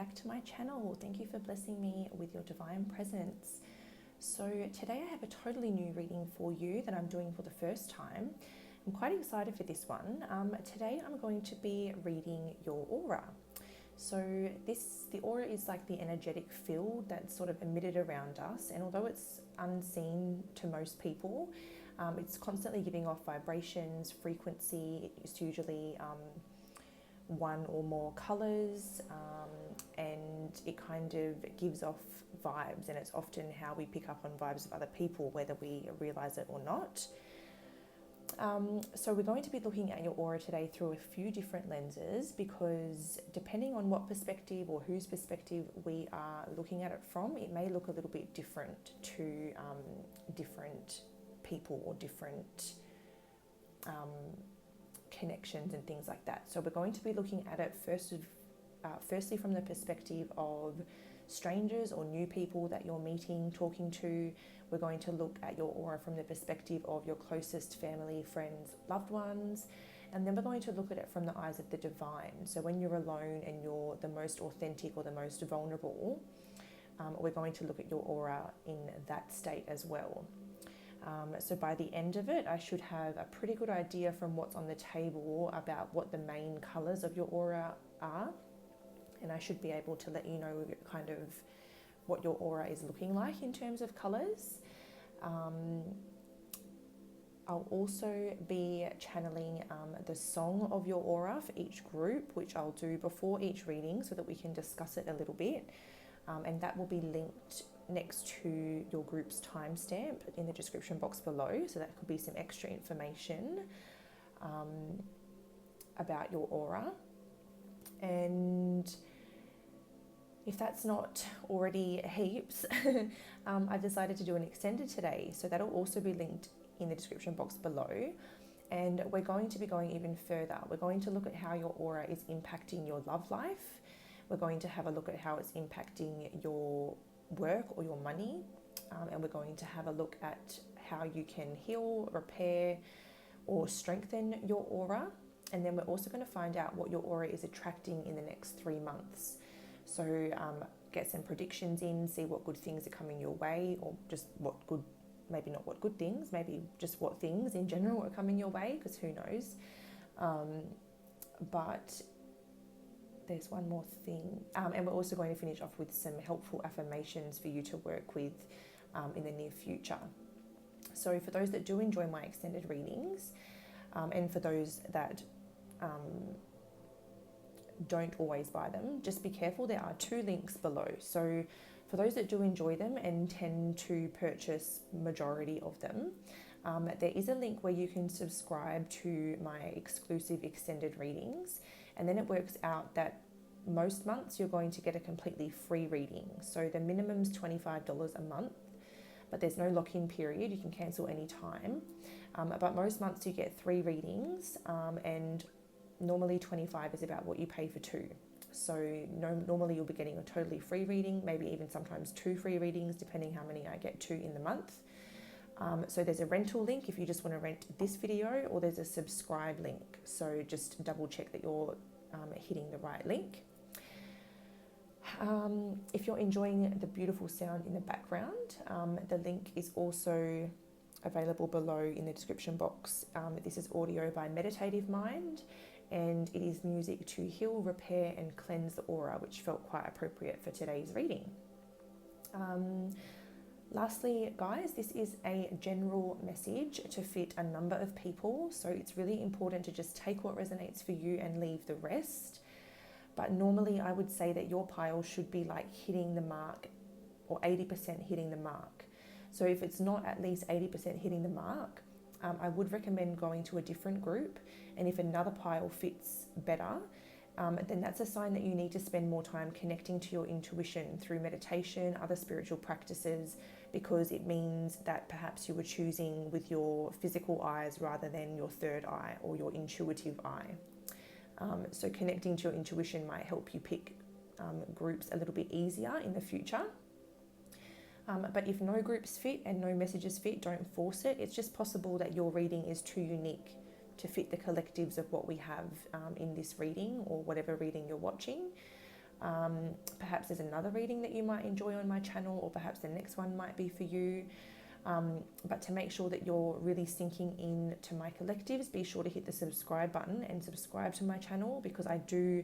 back to my channel. Thank you for blessing me with your divine presence. So today I have a totally new reading for you that I'm doing for the first time. I'm quite excited for this one. Today I'm going to be reading your aura. So the aura is like the energetic field that's sort of emitted around us, and although it's unseen to most people, it's constantly giving off vibrations, frequency. It's usually one or more colors, and it kind of gives off vibes, and it's often how we pick up on vibes of other people, whether we realize it or not. So we're going to be looking at your aura today through a few different lenses, because depending on what perspective or whose perspective we are looking at it from, it may look a little bit different to different people or different connections and things like that. So we're going to be looking at it firstly from the perspective of strangers or new people that you're meeting, talking to. We're going to look at your aura from the perspective of your closest family, friends, loved ones, and then we're going to look at it from the eyes of the divine. So when you're alone and you're the most authentic or the most vulnerable, we're going to look at your aura in that state as well. So by the end of it, I should have a pretty good idea from what's on the table about what the main colours of your aura are, and I should be able to let you know kind of what your aura is looking like in terms of colours. I'll also be channeling the song of your aura for each group, which I'll do before each reading so that we can discuss it a little bit, and that will be linked next to your group's timestamp in the description box below, so that could be some extra information about your aura. And if that's not already heaps, I've decided to do an extended today, so that'll also be linked in the description box below. And we're going to be going even further. We're going to look at how your aura is impacting your love life. We're going to have a look at how it's impacting your work or your money, and we're going to have a look at how you can heal, repair, or strengthen your aura. And then we're also going to find out what your aura is attracting in the next 3 months. So get some predictions in, see what good things are coming your way, or just what good, maybe not what good things, maybe just what things in general are coming your way, because who knows. But there's one more thing, and we're also going to finish off with some helpful affirmations for you to work with in the near future. So for those that do enjoy my extended readings, and for those that don't always buy them, just be careful. There are 2 links below. So for those that do enjoy them and tend to purchase majority of them, there is a link where you can subscribe to my exclusive extended readings, and then it works out that most months you're going to get a completely free reading. So the minimum's $25 a month, but there's no lock-in period. You can cancel any time. But most months you get 3 readings, and normally $25 is about what you pay for 2. So normally you'll be getting a totally free reading, maybe even sometimes 2 free readings, depending how many I get to in the month. So there's a rental link if you just want to rent this video, or there's a subscribe link. So just double check that you're hitting the right link. If you're enjoying the beautiful sound in the background, the link is also available below in the description box. This is audio by Meditative Mind, and it is music to heal, repair, and cleanse the aura, which felt quite appropriate for today's reading. Lastly, guys, this is a general message to fit a number of people, so it's really important to just take what resonates for you and leave the rest. But normally I would say that your pile should be like hitting the mark, or 80% hitting the mark. So if it's not at least 80% hitting the mark, I would recommend going to a different group. And if another pile fits better, then that's a sign that you need to spend more time connecting to your intuition through meditation, other spiritual practices, because it means that perhaps you were choosing with your physical eyes rather than your third eye or your intuitive eye. So connecting to your intuition might help you pick groups a little bit easier in the future. But if no groups fit and no messages fit, don't force it. It's just possible that your reading is too unique to fit the collectives of what we have in this reading or whatever reading you're watching. Perhaps there's another reading that you might enjoy on my channel, or perhaps the next one might be for you. But to make sure that you're really sinking in to my collectives, be sure to hit the subscribe button and subscribe to my channel, because I do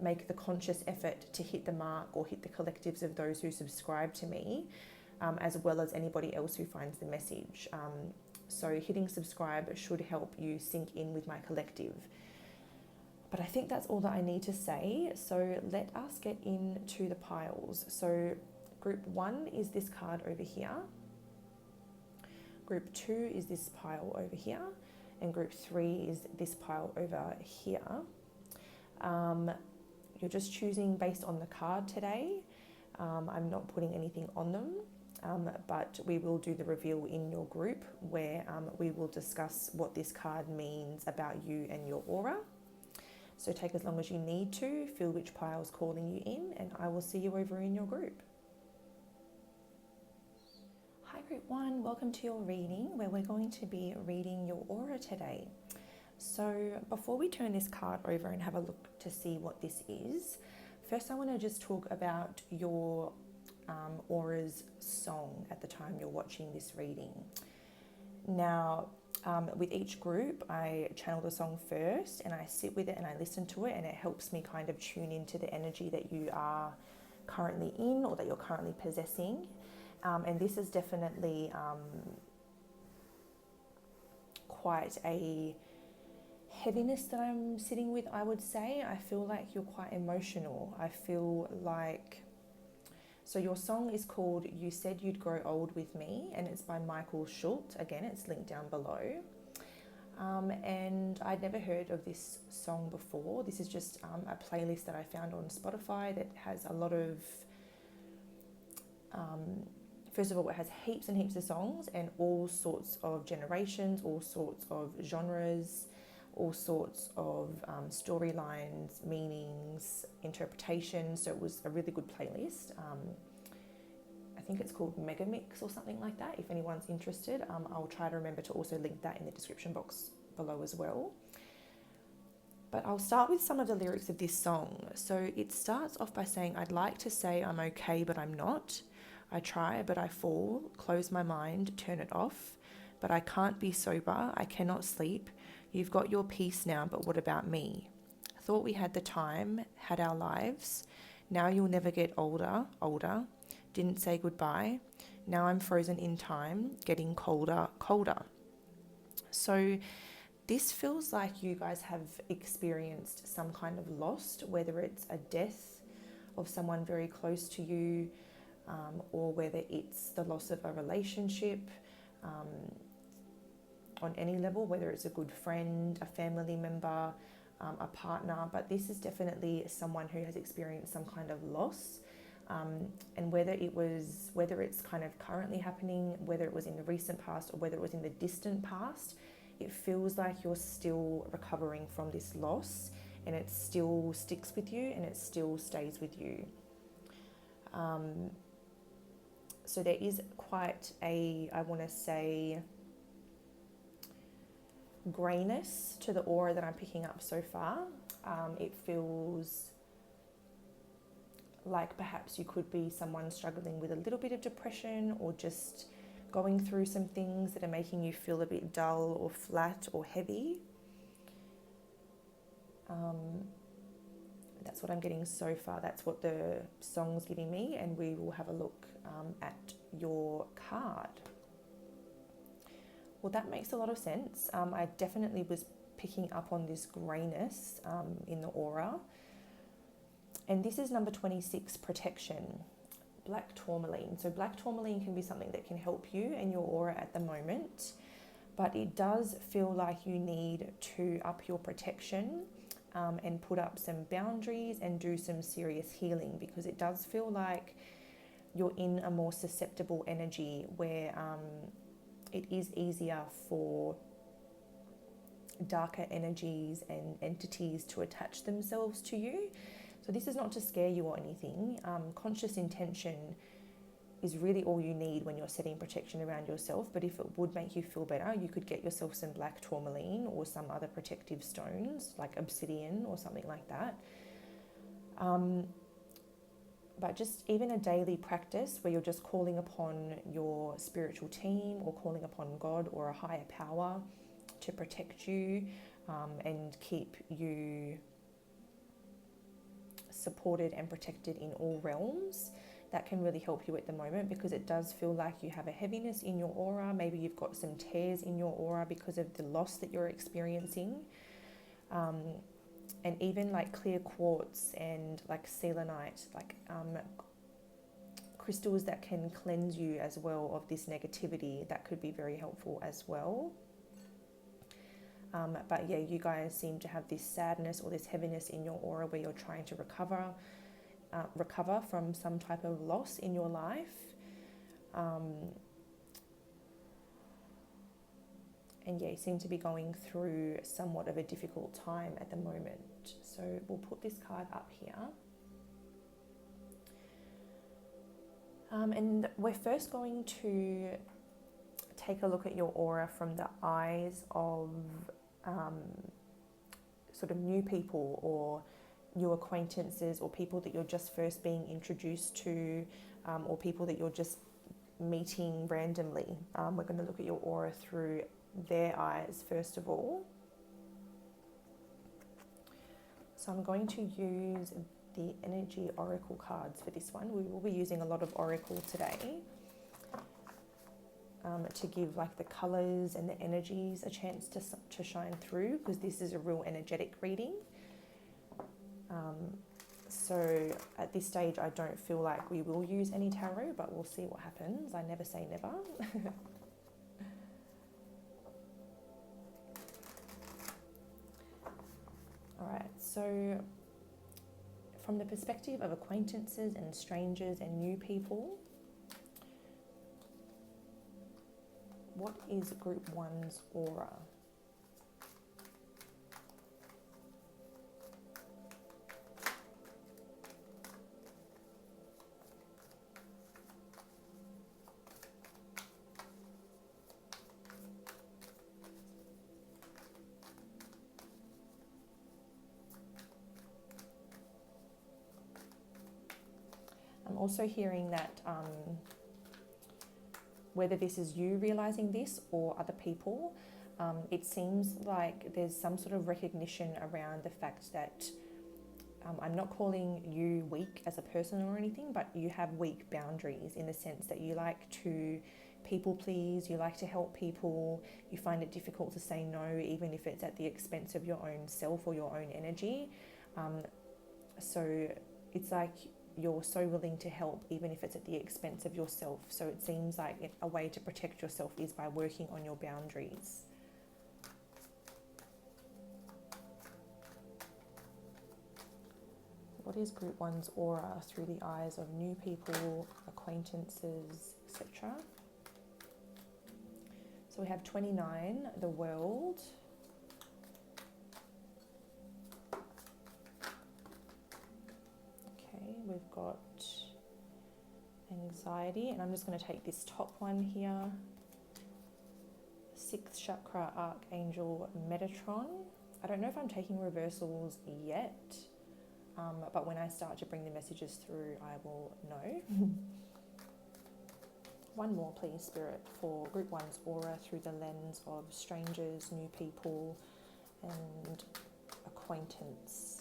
make the conscious effort to hit the mark or hit the collectives of those who subscribe to me, as well as anybody else who finds the message. So hitting subscribe should help you sink in with my collective. But I think that's all that I need to say. So let us get into the piles. So group 1 is this card over here. Group 2 is this pile over here. And group 3 is this pile over here. You're just choosing based on the card today. I'm not putting anything on them, but we will do the reveal in your group, where we will discuss what this card means about you and your aura. So take as long as you need to, feel which pile is calling you in, and I will see you over in your group. Hi group 1, welcome to your reading, where we're going to be reading your aura today. So before we turn this card over and have a look to see what this is, first I want to just talk about your aura's song at the time you're watching this reading. Now, with each group, I channel the song first and I sit with it and I listen to it, and it helps me kind of tune into the energy that you are currently in or that you're currently possessing. And this is definitely quite a heaviness that I'm sitting with, I would say. I feel like you're quite emotional. I feel like... So your song is called You Said You'd Grow Old With Me, and it's by Michael Schultz. Again, it's linked down below. And I'd never heard of this song before. This is just a playlist that I found on Spotify that has a lot of... First of all, it has heaps and heaps of songs and all sorts of generations, all sorts of genres, all sorts of storylines, meanings, interpretations. So it was a really good playlist. I think it's called Mega Mix or something like that. If anyone's interested, I'll try to remember to also link that in the description box below as well. But I'll start with some of the lyrics of this song. So it starts off by saying, I'd like to say I'm okay, but I'm not. I try, but I fall. Close my mind, turn it off. But I can't be sober. I cannot sleep. You've got your peace now, but what about me? Thought we had the time, had our lives. Now you'll never get older. Didn't say goodbye. Now I'm frozen in time, getting colder. So this feels like you guys have experienced some kind of loss, whether it's a death of someone very close to you, or whether it's the loss of a relationship, on any level, whether it's a good friend, a family member, a partner. But this is definitely someone who has experienced some kind of loss, and whether it's kind of currently happening, whether it was in the recent past or whether it was in the distant past, it feels like you're still recovering from this loss, and it still sticks with you and it still stays with you. So there is quite a, I want to say, greyness to the aura that I'm picking up so far. It feels like perhaps you could be someone struggling with a little bit of depression, or just going through some things that are making you feel a bit dull or flat or heavy. That's what I'm getting so far. That's what the song's giving me, and we will have a look at your card. Well, that makes a lot of sense. I definitely was picking up on this greyness in the aura. And this is number 26, protection, black tourmaline. So black tourmaline can be something that can help you and your aura at the moment, but it does feel like you need to up your protection and put up some boundaries and do some serious healing, because it does feel like you're in a more susceptible energy where it is easier for darker energies and entities to attach themselves to you. So this is not to scare you or anything. Conscious intention is really all you need when you're setting protection around yourself. But if it would make you feel better, you could get yourself some black tourmaline or some other protective stones like obsidian or something like that. But just even a daily practice where you're just calling upon your spiritual team or calling upon God or a higher power to protect you and keep you supported and protected in all realms, that can really help you at the moment, because it does feel like you have a heaviness in your aura. Maybe you've got some tears in your aura because of the loss that you're experiencing. And even like clear quartz and like selenite, like crystals that can cleanse you as well of this negativity, that could be very helpful as well. But yeah, you guys seem to have this sadness or this heaviness in your aura where you're trying to recover from some type of loss in your life. And yeah, you seem to be going through somewhat of a difficult time at the moment. So we'll put this card up here. And we're first going to take a look at your aura from the eyes of sort of new people or new acquaintances, or people that you're just first being introduced to, or people that you're just meeting randomly. We're going to look at your aura through their eyes first of all. So I'm going to use the energy oracle cards for this one. We will be using a lot of oracle today to give like the colors and the energies a chance to shine through, because this is a real energetic reading. So at this stage I don't feel like we will use any tarot, but we'll see what happens. I never say never. Alright, so from the perspective of acquaintances and strangers and new people, what is Group 1's aura? I'm also hearing that whether this is you realizing this or other people, it seems like there's some sort of recognition around the fact that I'm not calling you weak as a person or anything, but you have weak boundaries in the sense that you like to people please, you like to help people, you find it difficult to say no, even if it's at the expense of your own self or your own energy. So it's like you're so willing to help even if it's at the expense of yourself. So it seems like a way to protect yourself is by working on your boundaries. What is Group 1's aura through the eyes of new people, acquaintances, etc.? So we have 29, the World. Okay, we've got anxiety, and I'm just going to take this top one here. 6th chakra, Archangel Metatron. I don't know if I'm taking reversals yet, but when I start to bring the messages through, I will know. One more, please, Spirit, for Group 1's aura through the lens of strangers, new people, and acquaintances.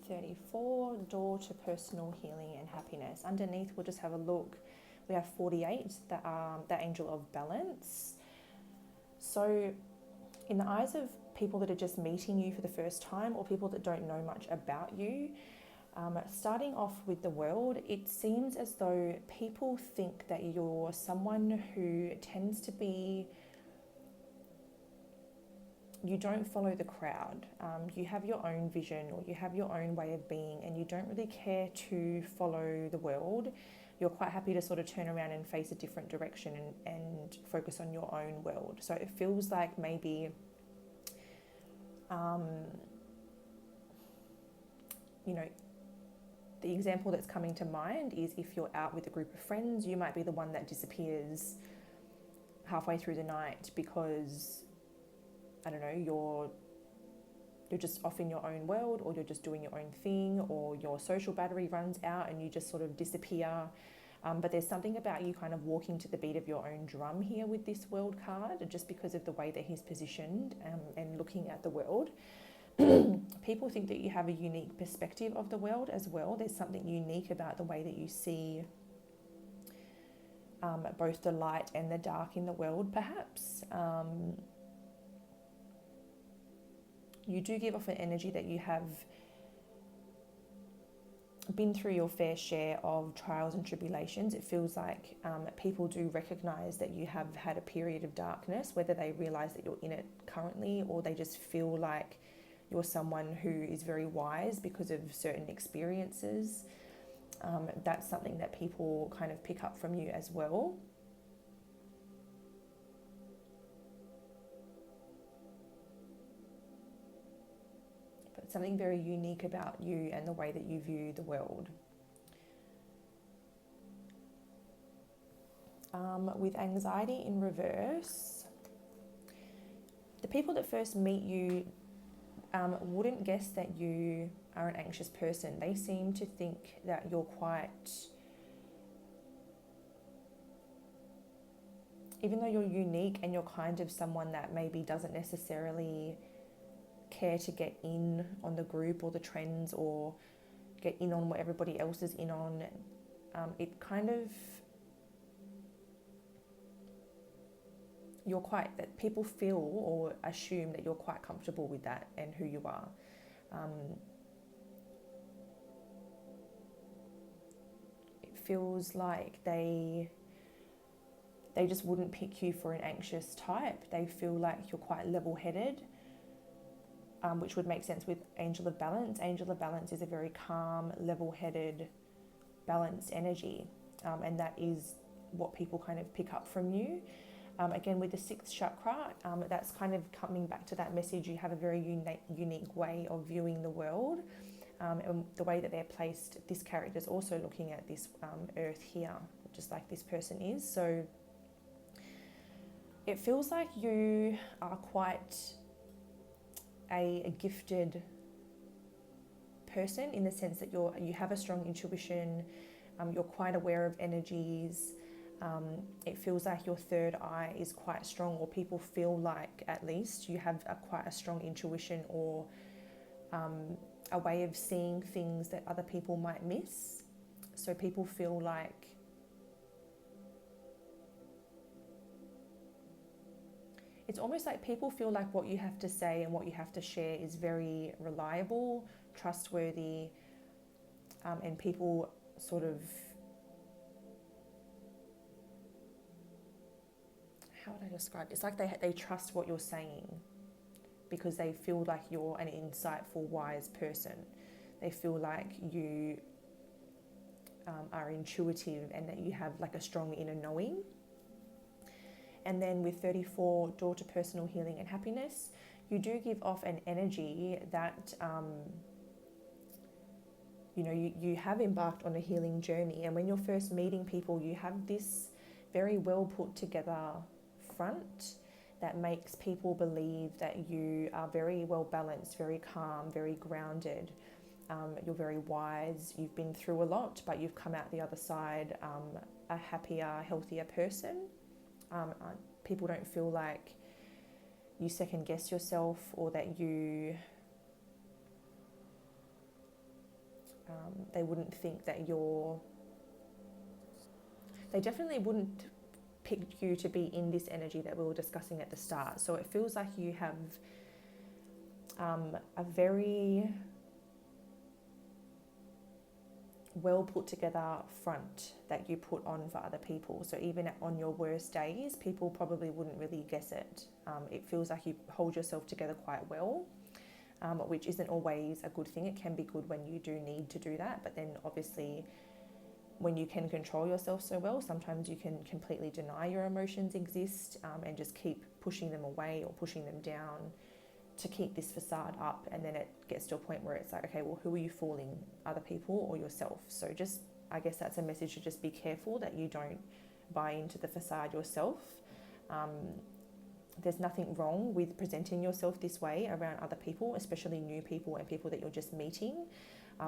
34, door to personal healing and happiness. Underneath, we'll just have a look. We have 48, the angel of balance. So in the eyes of people that are just meeting you for the first time, or people that don't know much about you, starting off with the World, it seems as though people think that you're someone who tends to be you don't follow the crowd. You have your own vision, or you have your own way of being, and you don't really care to follow the world. You're quite happy to sort of turn around and face a different direction and focus on your own world. So it feels like maybe, you know, the example that's coming to mind is if you're out with a group of friends, you might be the one that disappears halfway through the night because, I don't know, you're just off in your own world, or you're just doing your own thing, or your social battery runs out and you just sort of disappear. But there's something about you kind of walking to the beat of your own drum here with this world card, just because of the way that he's positioned and looking at the world. People think that you have a unique perspective of the world as well. There's something unique about the way that you see both the light and the dark in the world, perhaps. You do give off an energy that you have been through your fair share of trials and tribulations. It feels like people do recognise that you have had a period of darkness, whether they realise that you're in it currently, or they just feel like you're someone who is very wise because of certain experiences. That's something that people kind of pick up from you as well. But something very unique about you and the way that you view the world. With anxiety in reverse, the people that first meet you wouldn't guess that you are an anxious person. They seem to think that you're quite, even though you're unique and you're kind of someone that maybe doesn't necessarily care to get in on the group or the trends or get in on what everybody else is in on, it kind of, you're quite, that people feel or assume that you're quite comfortable with that and who you are. It feels like they just wouldn't pick you for an anxious type. They feel like you're quite level-headed, which would make sense with Angel of Balance. Angel of Balance is a very calm, level-headed, balanced energy, and that is what people kind of pick up from you. Again, with the sixth chakra, that's kind of coming back to that message. You have a very unique way of viewing the world, and the way that they're placed. This character is also looking at this earth here, just like this person is. So it feels like you are quite a gifted person, in the sense that you have a strong intuition. You're quite aware of energies. It feels like your third eye is quite strong, or people feel like at least you have quite a strong intuition, or a way of seeing things that other people might miss. So people feel like it's almost like people feel like what you have to say and what you have to share is very reliable, trustworthy, and people sort of, how would I describe it? It's like they trust what you're saying because they feel like you're an insightful, wise person. They feel like you are intuitive and that you have like a strong inner knowing. And then with 34, door to personal healing and happiness, you do give off an energy that, you have embarked on a healing journey. And when you're first meeting people, you have this very well put together front that makes people believe that you are very well balanced, very calm, very grounded. You're very wise. You've been through a lot, but you've come out the other side a happier, healthier person. People don't feel like you second guess yourself, or that you they wouldn't think that they definitely wouldn't pick you to be in this energy that we were discussing at the start. So it feels like you have a very well put together front that you put on for other people. So even on your worst days, people probably wouldn't really guess it. It feels like you hold yourself together quite well, which isn't always a good thing. It can be good when you do need to do that, but then obviously when you can control yourself so well, sometimes you can completely deny your emotions exist, and just keep pushing them away or pushing them down to keep this facade up. And then it gets to a point where it's like, okay, well, who are you fooling, other people or yourself? So just, I guess that's a message to just be careful that you don't buy into the facade yourself. There's nothing wrong with presenting yourself this way around other people, especially new people and people that you're just meeting.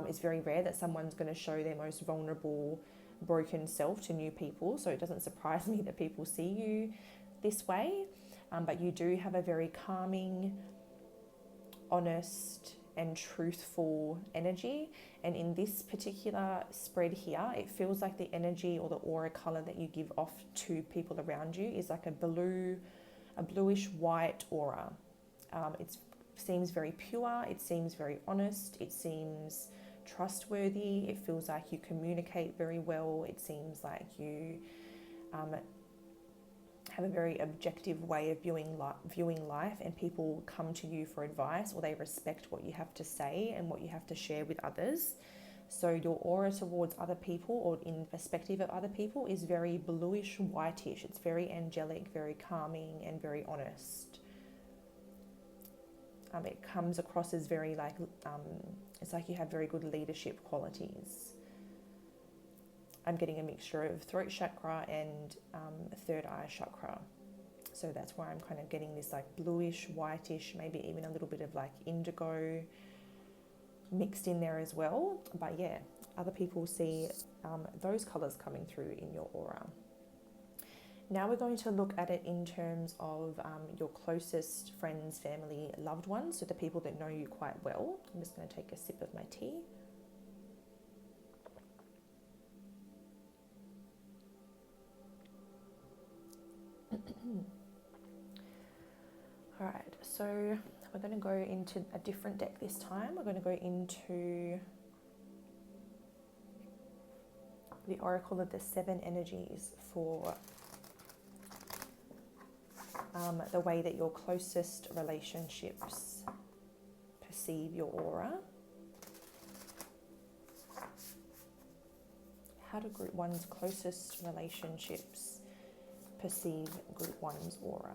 It's very rare that someone's going to show their most vulnerable, broken self to new people. So it doesn't surprise me that people see you this way. But you do have a very calming, honest and truthful energy. And in this particular spread here, it feels like the energy or the aura color that you give off to people around you is like a bluish white aura. It seems very pure, it seems very honest, it seems trustworthy, it feels like you communicate very well, it seems like you have a very objective way of viewing life, and people come to you for advice, or they respect what you have to say and what you have to share with others. So your aura towards other people, or in perspective of other people, is very bluish whitish. It's very angelic, very calming and very honest. It comes across as very like, it's like you have very good leadership qualities. I'm getting a mixture of throat chakra and third eye chakra. So that's why I'm kind of getting this like bluish, whitish, maybe even a little bit of like indigo mixed in there as well. But yeah, other people see those colors coming through in your aura. Now we're going to look at it in terms of your closest friends, family, loved ones, so the people that know you quite well. I'm just going to take a sip of my tea. All right, so we're going to go into a different deck this time. We're going to go into the Oracle of the Seven Energies for the way that your closest relationships perceive your aura. How do Group 1's closest relationships perceive Group 1's aura?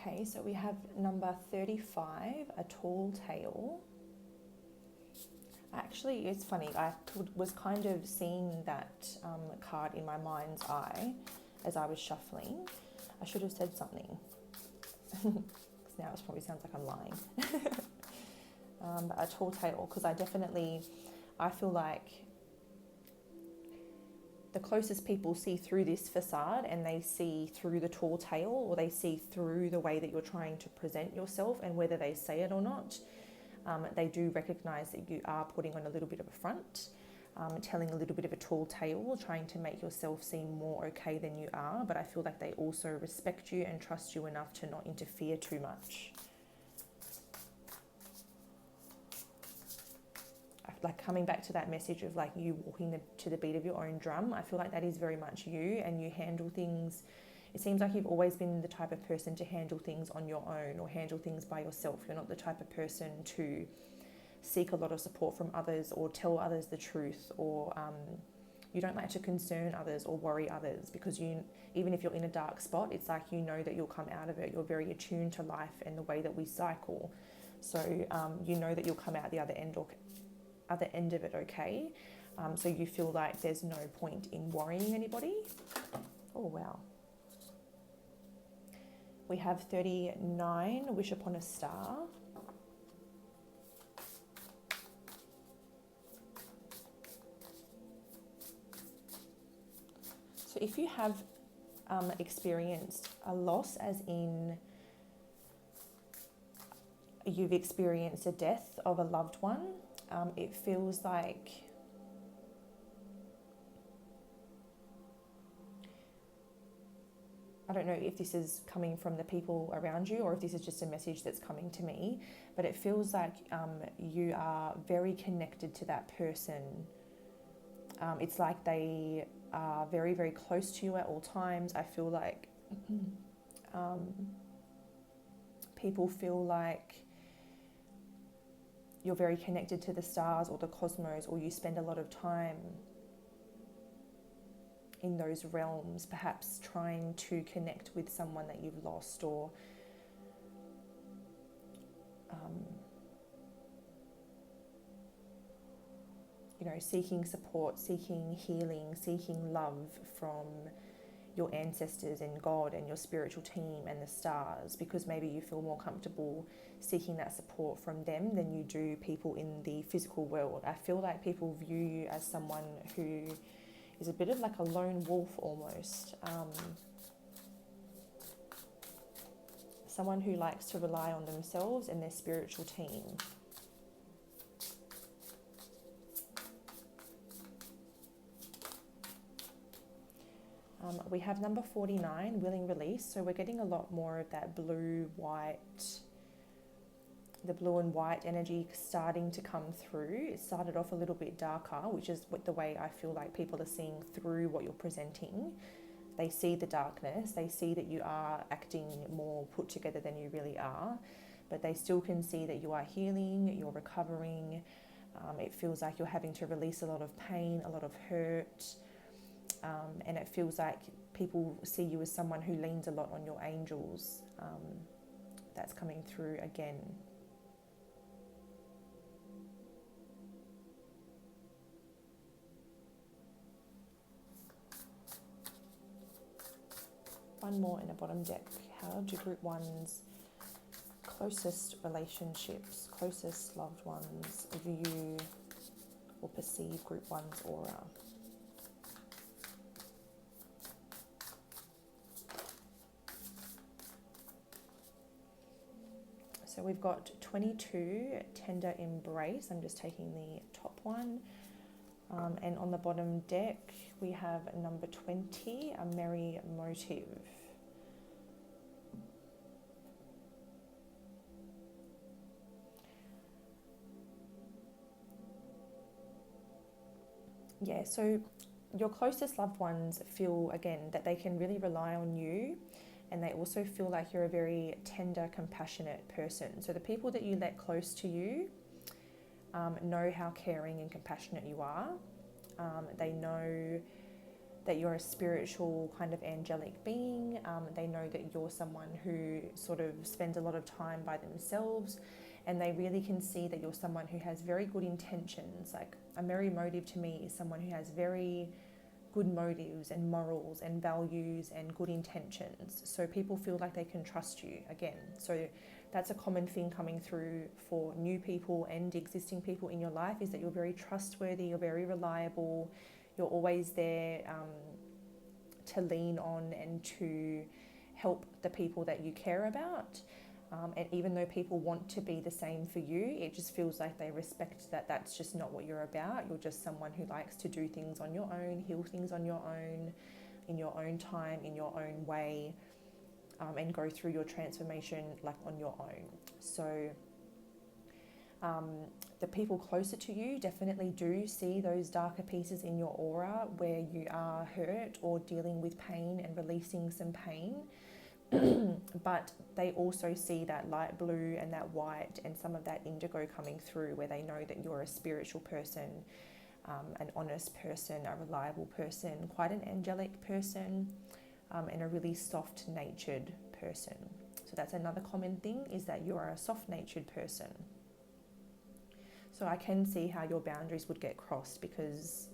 Okay, so we have number 35, a tall tale. Actually, it's funny, I was kind of seeing that card in my mind's eye as I was shuffling. I should have said something, because now it probably sounds like I'm lying. But a tall tale, because I feel like the closest people see through this facade, and they see through the tall tale, or they see through the way that you're trying to present yourself, and whether they say it or not, they do recognize that you are putting on a little bit of a front, telling a little bit of a tall tale, trying to make yourself seem more okay than you are. But I feel like they also respect you and trust you enough to not interfere too much. Like coming back to that message of like you walking to the beat of your own drum, I feel like that is very much you, and you handle things. It seems like you've always been the type of person to handle things on your own or handle things by yourself. You're not the type of person to seek a lot of support from others or tell others the truth, or you don't like to concern others or worry others, because even if you're in a dark spot, it's like you know that you'll come out of it. You're very attuned to life and the way that we cycle. So you know that you'll come out the other end of it okay. So you feel like there's no point in worrying anybody. Oh, wow. We have 39, Wish Upon a Star. So if you have experienced a loss, as in you've experienced a death of a loved one. It feels like I don't know if this is coming from the people around you or if this is just a message that's coming to me, but it feels like you are very connected to that person. It's like they are very, very close to you at all times. I feel like people feel like you're very connected to the stars or the cosmos, or you spend a lot of time in those realms, perhaps trying to connect with someone that you've lost, or seeking support, seeking healing, seeking love from your ancestors and God and your spiritual team and the stars, because maybe you feel more comfortable seeking that support from them than you do people in the physical world. I feel like people view you as someone who is a bit of like a lone wolf almost. Someone who likes to rely on themselves and their spiritual team. We have number 49, willing release. So we're getting a lot more of that blue, white, the blue and white energy starting to come through. It started off a little bit darker, which is what the way I feel like people are seeing through what you're presenting. They see the darkness, they see that you are acting more put together than you really are, but they still can see that you are healing, you're recovering. It feels like you're having to release a lot of pain, a lot of hurt, and it feels like people see you as someone who leans a lot on your angels. That's coming through again. One more in the bottom deck. How do group ones, closest relationships, closest loved ones view or perceive group one's aura? So we've got 22, tender embrace. I'm just taking the top one. And on the bottom deck, we have number 20, a merry motive. Yeah, so your closest loved ones feel, again, that they can really rely on you, and they also feel like you're a very tender, compassionate person. So the people that you let close to you know how caring and compassionate you are. They know that you're a spiritual kind of angelic being. They know that you're someone who sort of spends a lot of time by themselves, and they really can see that you're someone who has very good intentions. Like a merry motive to me is someone who has very good motives and morals and values and good intentions. So people feel like they can trust you again. So that's a common thing coming through for new people and existing people in your life, is that you're very trustworthy, you're very reliable, you're always there to lean on and to help the people that you care about. And even though people want to be the same for you, it just feels like they respect that that's just not what you're about. You're just someone who likes to do things on your own, heal things on your own, in your own time, in your own way, and go through your transformation like on your own. So the people closer to you definitely do see those darker pieces in your aura where you are hurt or dealing with pain and releasing some pain. But they also see that light blue and that white and some of that indigo coming through, where they know that you're a spiritual person, an honest person, a reliable person, quite an angelic person, and a really soft-natured person. So that's another common thing, is that you are a soft-natured person. So I can see how your boundaries would get crossed, because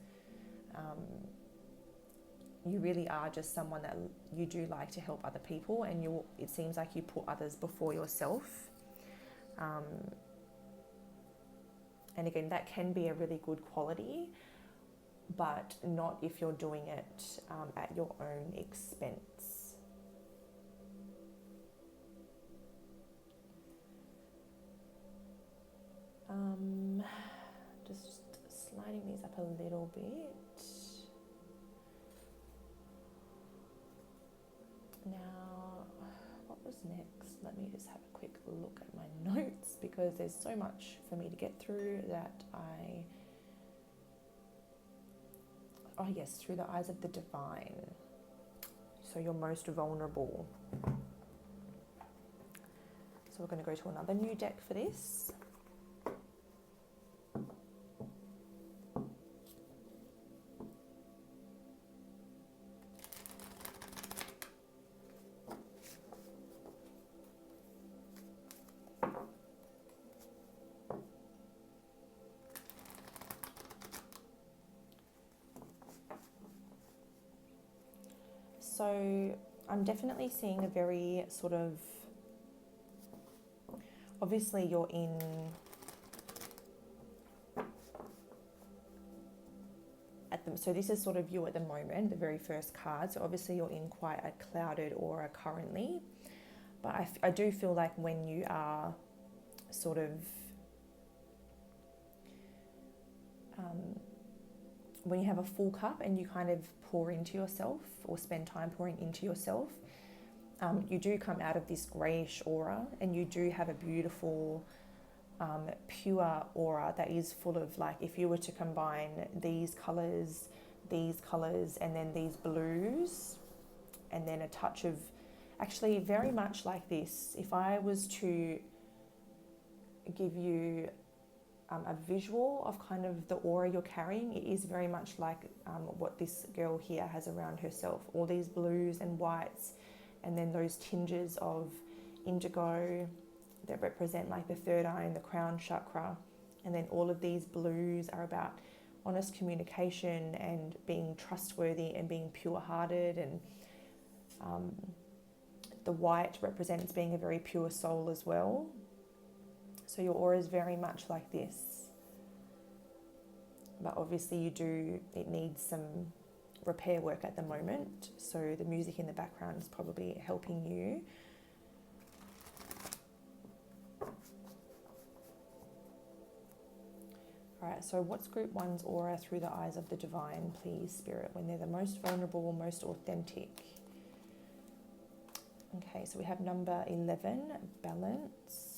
you really are just someone that you do like to help other people, and it seems like you put others before yourself. And again, that can be a really good quality, but not if you're doing it at your own expense. let me just have a quick look at my notes because there's so much for me to get through that oh yes, through the eyes of the divine. So you're most vulnerable. So we're going to go to another new deck for this. So I'm definitely seeing a very sort of, obviously you're in, so this is sort of you at the moment, the very first card. So obviously you're in quite a clouded aura currently. But I do feel like when you are sort of, when you have a full cup and you kind of pour into yourself or spend time pouring into yourself, you do come out of this greyish aura and you do have a beautiful, pure aura that is full of, like, if you were to combine these colours, and then these blues, and then a touch of, actually very much like this, if I was to give you a visual of kind of the aura you're carrying, it is very much like what this girl here has around herself. All these blues and whites, and then those tinges of indigo that represent like the third eye and the crown chakra. And then all of these blues are about honest communication and being trustworthy and being pure-hearted. And the white represents being a very pure soul as well. So your aura is very much like this. But obviously it needs some repair work at the moment. So the music in the background is probably helping you. All right, so what's group one's aura through the eyes of the divine, please, Spirit, when they're the most vulnerable, most authentic? Okay, so we have number 11, balance.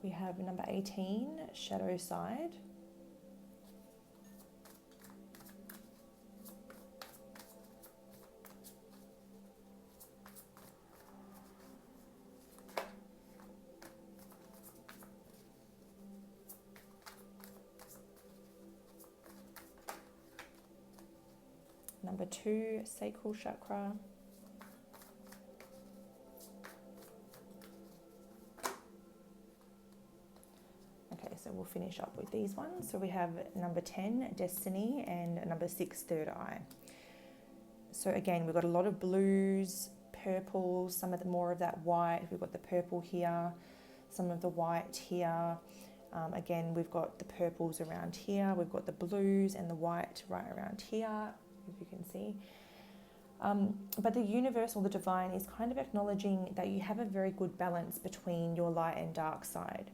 We have number 18, shadow side. Number 2, sacral chakra. So we'll finish up with these ones. So we have number 10, destiny, and number 6, third eye. So again, we've got a lot of blues, purples, some of the more of that white. We've got the purple here, some of the white here. Again, we've got the purples around here. We've got the blues and the white right around here, as you can see. But the universe or the divine is kind of acknowledging that you have a very good balance between your light and dark side.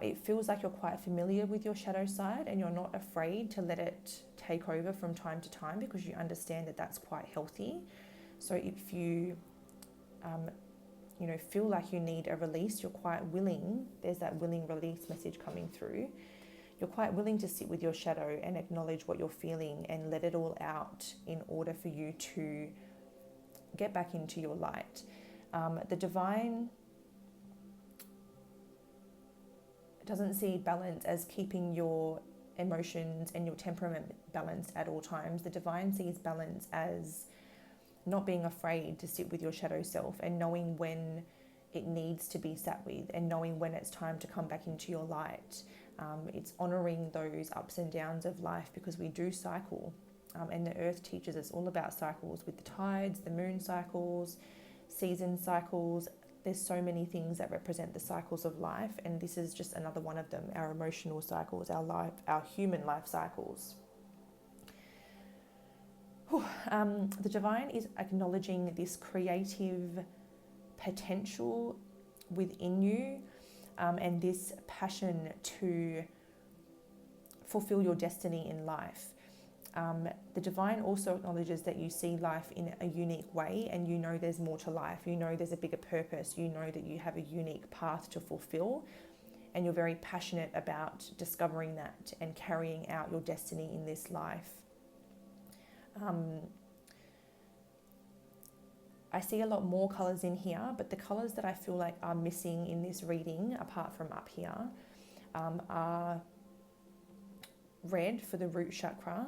It feels like you're quite familiar with your shadow side and you're not afraid to let it take over from time to time because you understand that that's quite healthy. So if you, feel like you need a release, you're quite willing, there's that willing release message coming through. You're quite willing to sit with your shadow and acknowledge what you're feeling and let it all out in order for you to get back into your light. The divine doesn't see balance as keeping your emotions and your temperament balanced at all times. The divine sees balance as not being afraid to sit with your shadow self and knowing when it needs to be sat with and knowing when it's time to come back into your light. It's honouring those ups and downs of life because we do cycle. And the earth teaches us all about cycles with the tides, the moon cycles, season cycles. There's so many things that represent the cycles of life, and this is just another one of them, our emotional cycles, our human life cycles. The divine is acknowledging this creative potential within you, and this passion to fulfill your destiny in life. The divine also acknowledges that you see life in a unique way, and you know there's more to life. You know there's a bigger purpose. You know that you have a unique path to fulfill, and you're very passionate about discovering that and carrying out your destiny in this life. I see a lot more colours in here, but the colours that I feel like are missing in this reading, apart from up here, are red for the root chakra,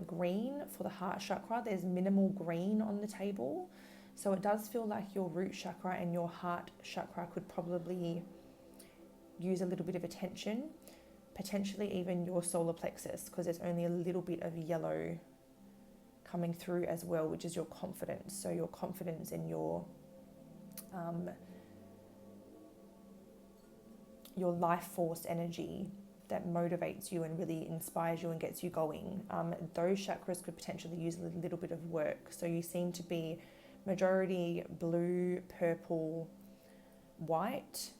green for the heart chakra. There's minimal green on the table. So it does feel like your root chakra and your heart chakra could probably use a little bit of attention, potentially even your solar plexus, because there's only a little bit of yellow coming through as well, which is your confidence. So your confidence and your life force energy that motivates you and really inspires you and gets you going. Those chakras could potentially use a little bit of work. So you seem to be majority blue, purple, white,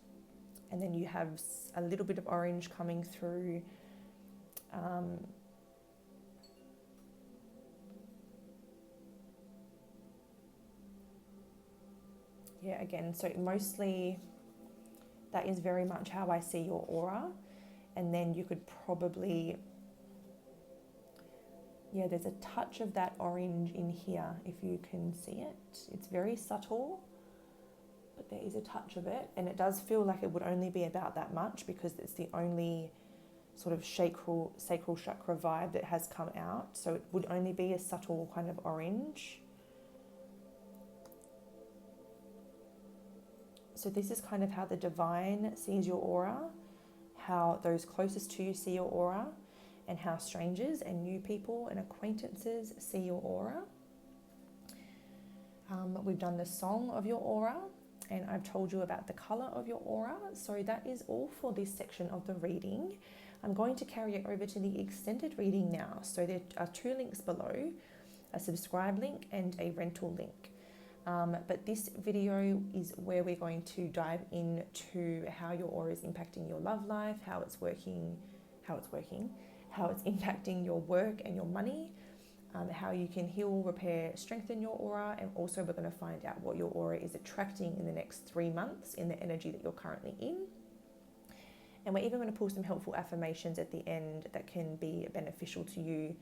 and then you have a little bit of orange coming through. Yeah, again, so mostly that is very much how I see your aura. And then you could probably, yeah, there's a touch of that orange in here, if you can see it. It's very subtle, but there is a touch of it. And it does feel like it would only be about that much, because it's the only sort of sacral chakra vibe that has come out. So it would only be a subtle kind of orange. So this is kind of how the divine sees your aura, how those closest to you see your aura, and how strangers and new people and acquaintances see your aura. We've done the song of your aura, and I've told you about the colour of your aura. So that is all for this section of the reading. I'm going to carry it over to the extended reading now. So there are 2 links below, a subscribe link and a rental link. But this video is where we're going to dive into how your aura is impacting your love life, how it's impacting your work and your money, how you can heal, repair, strengthen your aura, and also we're going to find out what your aura is attracting in the next 3 months in the energy that you're currently in. And we're even going to pull some helpful affirmations at the end that can be beneficial to you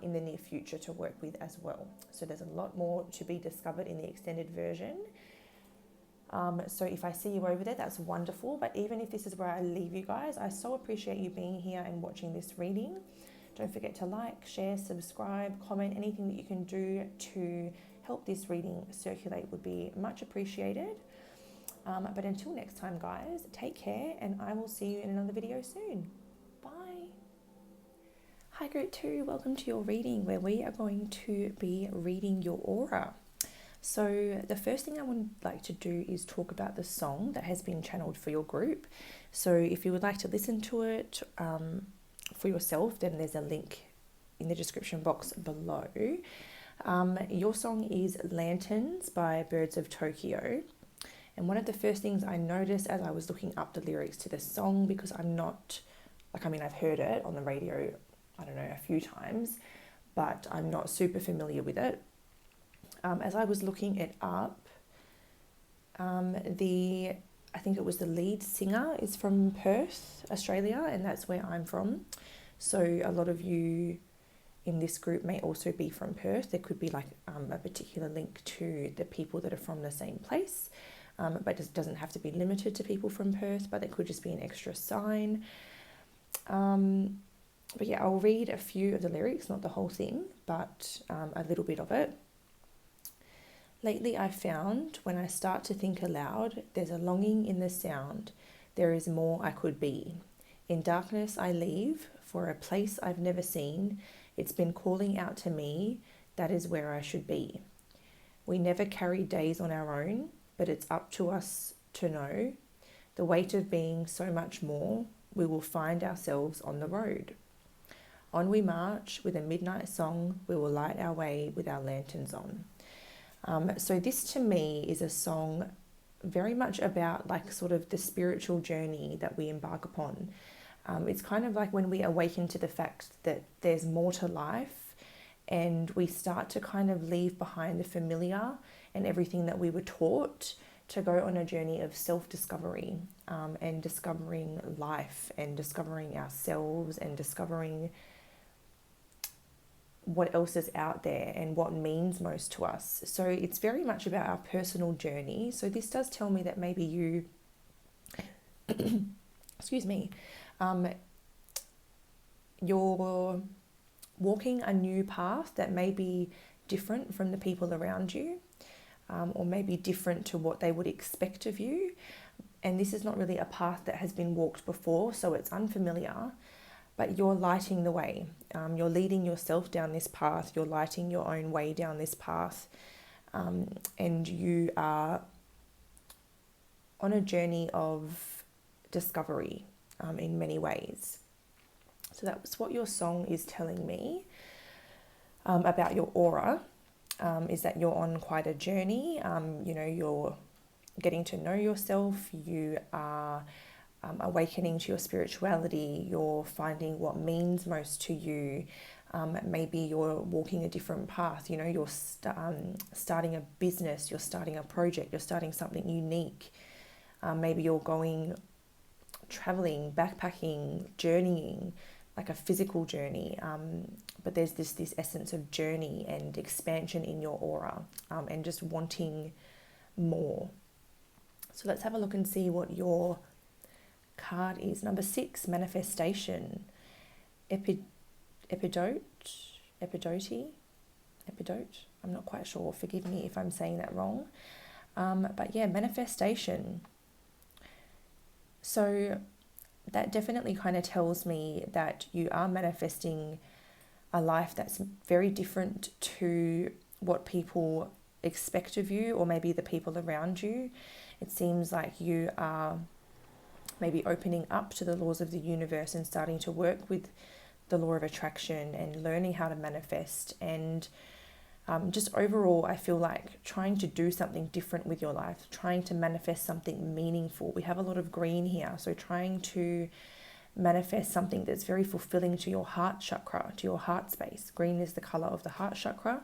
in the near future to work with as well. So there's a lot more to be discovered in the extended version. So if I see you over there, that's wonderful. But even if this is where I leave you guys, I so appreciate you being here and watching this reading. Don't forget to like, share, subscribe, comment. Anything that you can do to help this reading circulate would be much appreciated. But until next time, guys, take care, and I will see you in another video soon. Bye. Hi Group 2, welcome to your reading, where we are going to be reading your aura. So the first thing I would like to do is talk about the song that has been channeled for your group. So if you would like to listen to it for yourself, then there's a link in the description box below. Your song is Lanterns by Birds of Tokyo. And one of the first things I noticed as I was looking up the lyrics to the song, because I've heard it on the radio, I don't know, a few times, but I'm not super familiar with it. As I was looking it up, I think it was the lead singer is from Perth, Australia, and that's where I'm from. So a lot of you in this group may also be from Perth. There could be like a particular link to the people that are from the same place, but it doesn't have to be limited to people from Perth, but it could just be an extra sign. But yeah, I'll read a few of the lyrics, not the whole thing, but a little bit of it. Lately I found, when I start to think aloud, there's a longing in the sound. There is more I could be. In darkness I leave, for a place I've never seen. It's been calling out to me, that is where I should be. We never carry days on our own, but it's up to us to know the weight of being so much more. We will find ourselves on the road. On we march with a midnight song, we will light our way with our lanterns on. So this to me is a song very much about like sort of the spiritual journey that we embark upon. It's kind of like when we awaken to the fact that there's more to life, and we start to kind of leave behind the familiar and everything that we were taught to go on a journey of self-discovery, and discovering life and discovering ourselves and discovering what else is out there and what means most to us. So it's very much about our personal journey. So this does tell me that maybe you, excuse me, you're walking a new path that may be different from the people around you, or maybe different to what they would expect of you. And this is not really a path that has been walked before, so it's unfamiliar, but you're lighting the way. You're leading yourself down this path, you're lighting your own way down this path, and you are on a journey of discovery in many ways. So that's what your song is telling me about your aura, is that you're on quite a journey. You're getting to know yourself, you are awakening to your spirituality, you're finding what means most to you. Maybe you're walking a different path, you're starting a business, you're starting a project, you're starting something unique. Maybe you're going traveling, backpacking, journeying, like a physical journey, but there's this essence of journey and expansion in your aura, and just wanting more. So let's have a look and see what your card is. Number 6, manifestation. Epidote. I'm not quite sure. Forgive me if I'm saying that wrong. But yeah, manifestation. So that definitely kind of tells me that you are manifesting a life that's very different to what people expect of you, or maybe the people around you. It seems like you are maybe opening up to the laws of the universe and starting to work with the law of attraction and learning how to manifest. And just overall, I feel like trying to do something different with your life, trying to manifest something meaningful. We have a lot of green here, so trying to manifest something that's very fulfilling to your heart chakra, to your heart space. Green is the color of the heart chakra,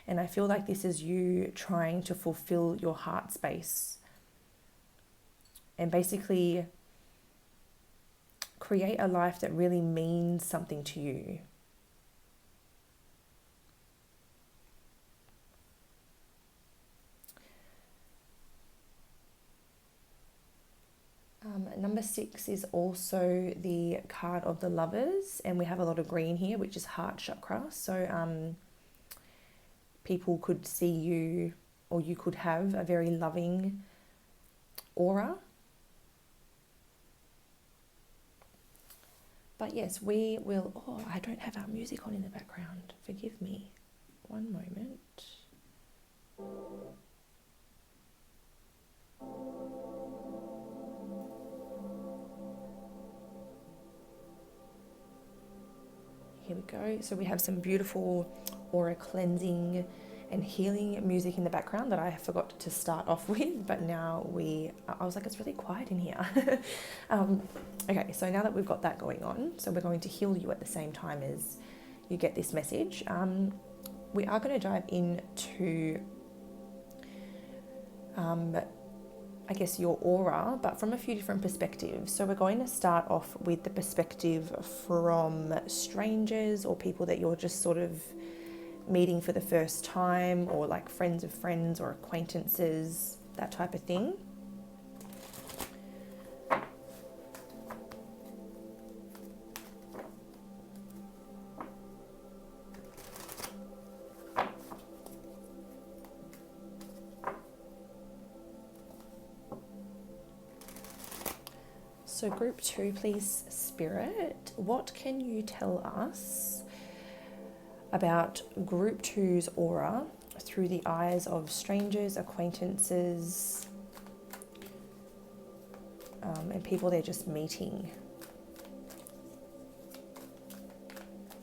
and I feel like this is you trying to fulfill your heart space and basically create a life that really means something to you. Number 6 is also the card of the Lovers, and we have a lot of green here, which is heart chakra. So people could see you, or you could have a very loving aura. But yes, we will... Oh, I don't have our music on in the background. Forgive me. One moment. Here we go. So we have some beautiful aura cleansing and healing music in the background that I forgot to start off with, but now I was like, it's really quiet in here. Okay, so now that we've got that going on, so we're going to heal you at the same time as you get this message. We are going to dive into, I guess, your aura, but from a few different perspectives. So we're going to start off with the perspective from strangers or people that you're just sort of meeting for the first time, or like friends of friends or acquaintances, that type of thing. So group 2, please, Spirit, what can you tell us about group 2's aura through the eyes of strangers, acquaintances, and people they're just meeting?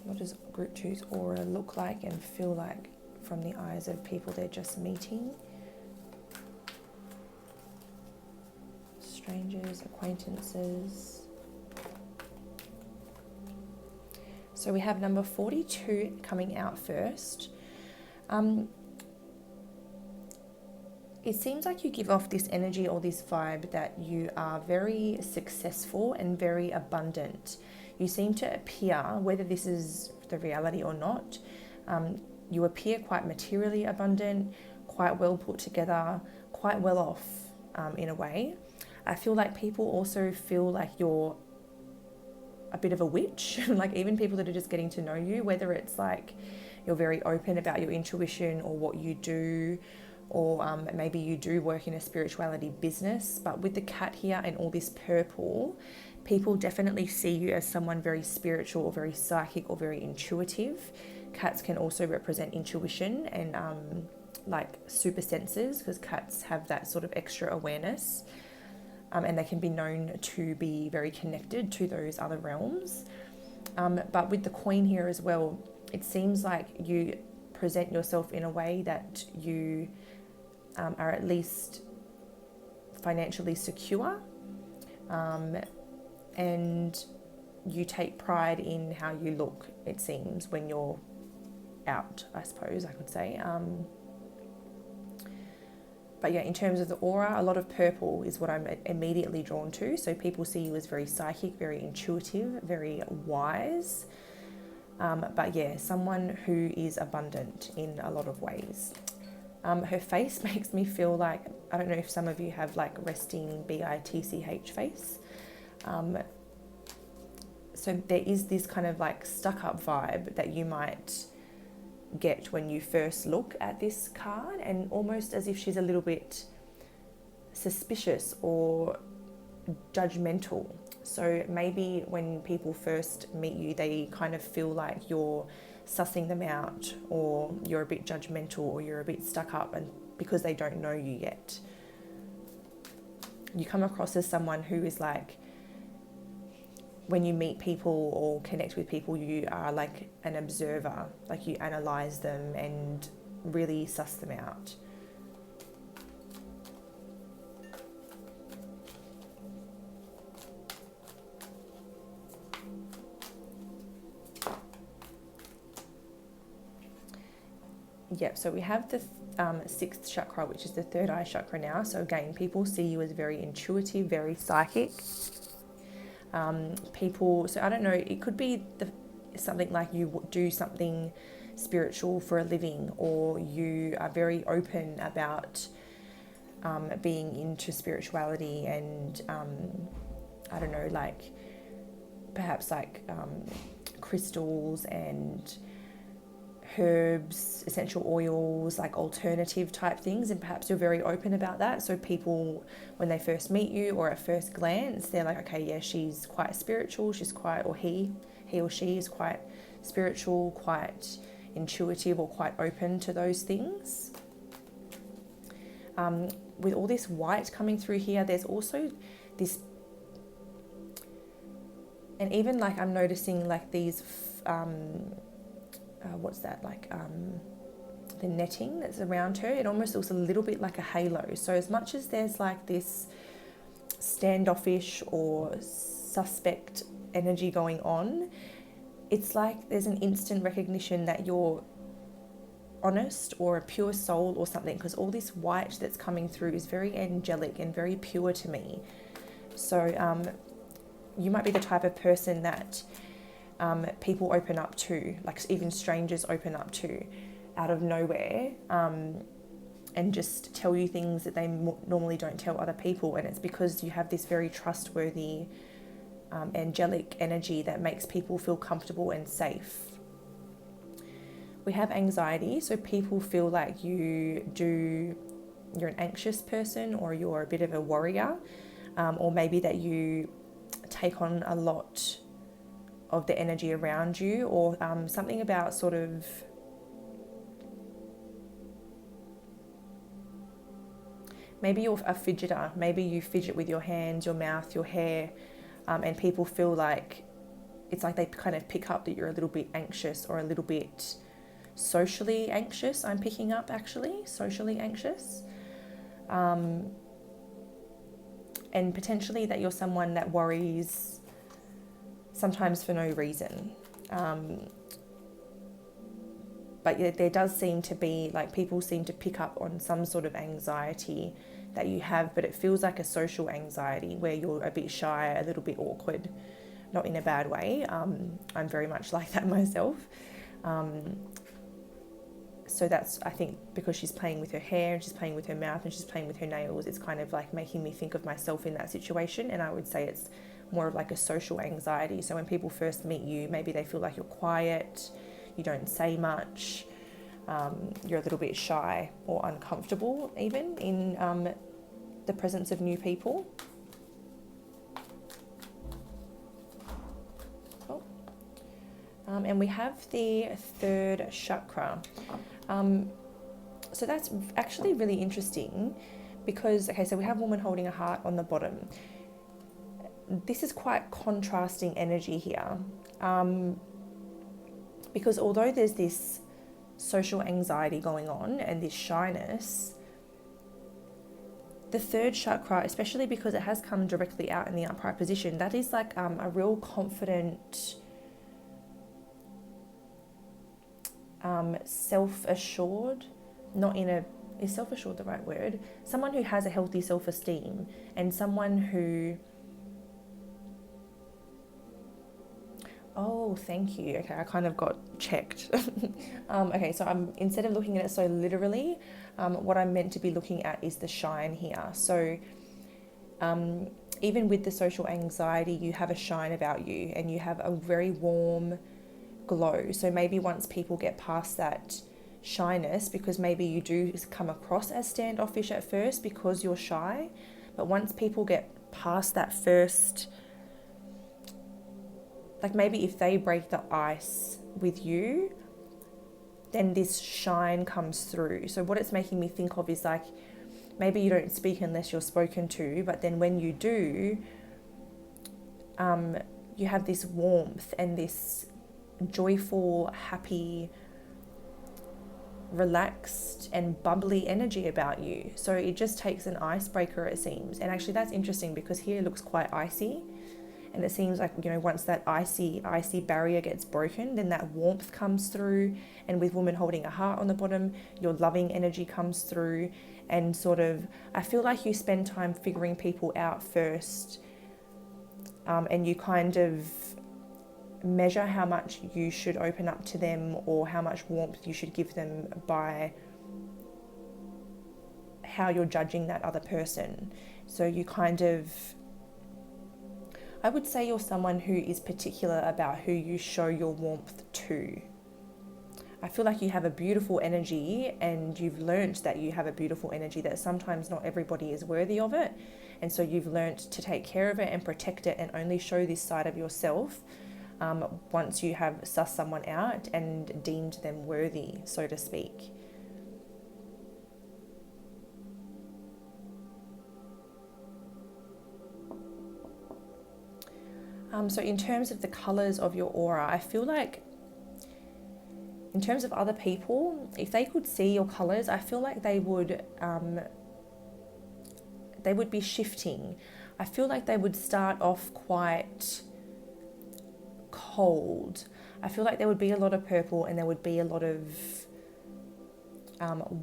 what does group two's aura look like and feel like from the eyes of people they're just meeting? Strangers, acquaintances. So we have number 42 coming out first. It seems like you give off this energy or this vibe that you are very successful and very abundant. You seem to appear, whether this is the reality or not, you appear quite materially abundant, quite well put together, quite well off in a way. I feel like people also feel like you're a bit of a witch, like even people that are just getting to know you, whether it's like you're very open about your intuition or what you do, or maybe you do work in a spirituality business. But with the cat here and all this purple, people definitely see you as someone very spiritual or very psychic or very intuitive. Cats can also represent intuition and like super senses, because cats have that sort of extra awareness. And they can be known to be very connected to those other realms. But with the Queen here as well, it seems like you present yourself in a way that you are at least financially secure, and you take pride in how you look, it seems, when you're out, I suppose I could say. But yeah, in terms of the aura, a lot of purple is what I'm immediately drawn to. So people see you as very psychic, very intuitive, very wise. But yeah, someone who is abundant in a lot of ways. Her face makes me feel like, I don't know if some of you have like resting BITCH face. So there is this kind of like stuck up vibe that you might get when you first look at this card, and almost as if she's a little bit suspicious or judgmental. So maybe when people first meet you, they kind of feel like you're sussing them out, or you're a bit judgmental, or you're a bit stuck up, and because they don't know you yet. You come across as someone who is like, when you meet people or connect with people, you are like an observer, like you analyze them and really suss them out. Yep, so we have the sixth chakra, which is the third eye chakra now. So again, people see you as very intuitive, very psychic. People, so I don't know, it could be something like you do something spiritual for a living, or you are very open about being into spirituality and I don't know, like perhaps like crystals and herbs, essential oils, like alternative type things, and perhaps you're very open about that. So people, when they first meet you or at first glance, they're like, okay, yeah, she's quite spiritual, she's quite, or he or she is quite spiritual, quite intuitive, or quite open to those things. With all this white coming through here, there's also this, and even like I'm noticing like these what's that, like the netting that's around her, it almost looks a little bit like a halo. So as much as there's like this standoffish or suspect energy going on, it's like there's an instant recognition that you're honest or a pure soul or something, because all this white that's coming through is very angelic and very pure to me. So you might be the type of person that people open up to, like even strangers open up to out of nowhere, and just tell you things that they normally don't tell other people. And it's because you have this very trustworthy, angelic energy that makes people feel comfortable and safe. We have anxiety, so people feel like you're an anxious person, or you're a bit of a worrier, or maybe that you take on a lot of the energy around you, or something about sort of maybe you're a fidgeter, maybe you fidget with your hands, your mouth, your hair, and people feel like it's like they kind of pick up that you're a little bit anxious or a little bit socially anxious. I'm picking up actually, socially anxious. And potentially that you're someone that worries sometimes for no reason. But there does seem to be, like, people seem to pick up on some sort of anxiety that you have, but it feels like a social anxiety where you're a bit shy, a little bit awkward, not in a bad way. I'm very much like that myself. So that's, I think, because she's playing with her hair and she's playing with her mouth and she's playing with her nails, it's kind of like making me think of myself in that situation. And I would say it's more of like a social anxiety. So when people first meet you, maybe they feel like you're quiet, you don't say much, you're a little bit shy or uncomfortable even in the presence of new people. Oh. And we have the third chakra. So that's actually really interesting because, okay, so we have woman holding a heart on the bottom. This is quite contrasting energy here. Because although there's this social anxiety going on and this shyness, the third chakra, especially because it has come directly out in the upright position, that is like a real confident, self-assured, not in a, is self-assured the right word? Someone who has a healthy self-esteem and someone who, oh, thank you. Okay, I kind of got checked. Okay, so I'm, instead of looking at it so literally, what I'm meant to be looking at is the shine here. So even with the social anxiety, you have a shine about you and you have a very warm glow. So maybe once people get past that shyness, because maybe you do come across as standoffish at first because you're shy, but once people get past that first, like maybe if they break the ice with you, then this shine comes through. So what it's making me think of is like, maybe you don't speak unless you're spoken to, but then when you do, you have this warmth and this joyful, happy, relaxed and bubbly energy about you. So it just takes an icebreaker, it seems. And actually that's interesting because here it looks quite icy. And it seems like, you know, once that icy barrier gets broken, then that warmth comes through. And with woman holding a heart on the bottom, your loving energy comes through. And sort of, I feel like you spend time figuring people out first. And you kind of measure how much you should open up to them or how much warmth you should give them by how you're judging that other person. So you kind of, I would say you're someone who is particular about who you show your warmth to. I feel like you have a beautiful energy and you've learnt that you have a beautiful energy, that sometimes not everybody is worthy of it. And so you've learnt to take care of it and protect it and only show this side of yourself once you have sussed someone out and deemed them worthy, so to speak. So in terms of the colours of your aura, I feel like in terms of other people, if they could see your colours, I feel like they would be shifting. I feel like they would start off quite cold. I feel like there would be a lot of purple and there would be a lot of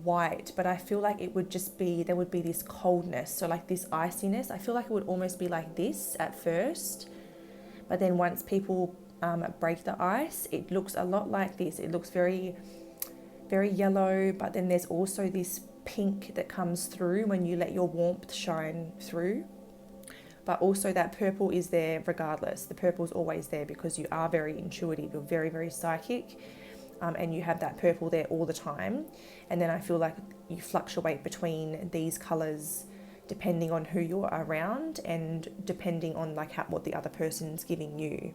white, but I feel like it would just be, there would be this coldness. So like this iciness, I feel like it would almost be like this at first. But then once people break the ice, it looks a lot like this. It looks very, very yellow, but then there's also this pink that comes through when you let your warmth shine through. But also that purple is there regardless. The purple's always there because you are very intuitive. You're very, very psychic, and you have that purple there all the time. And then I feel like you fluctuate between these colours depending on who you're around and depending on like what the other person's giving you.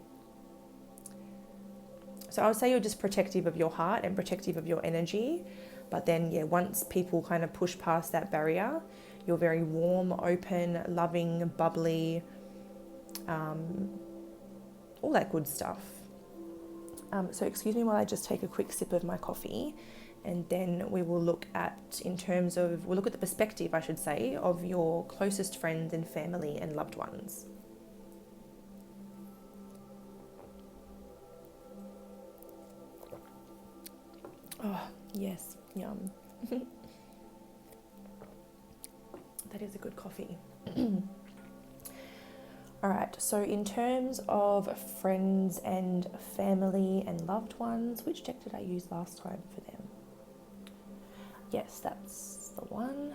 So I would say you're just protective of your heart and protective of your energy. But then, yeah, once people kind of push past that barrier, you're very warm, open, loving, bubbly, all that good stuff. So excuse me while I just take a quick sip of my coffee, and then we will look at, we'll look at the perspective, I should say, of your closest friends and family and loved ones. Oh, yes, yum. That is a good coffee. All right, so in terms of friends and family and loved ones, which deck did I use last time for them? Yes, that's the one.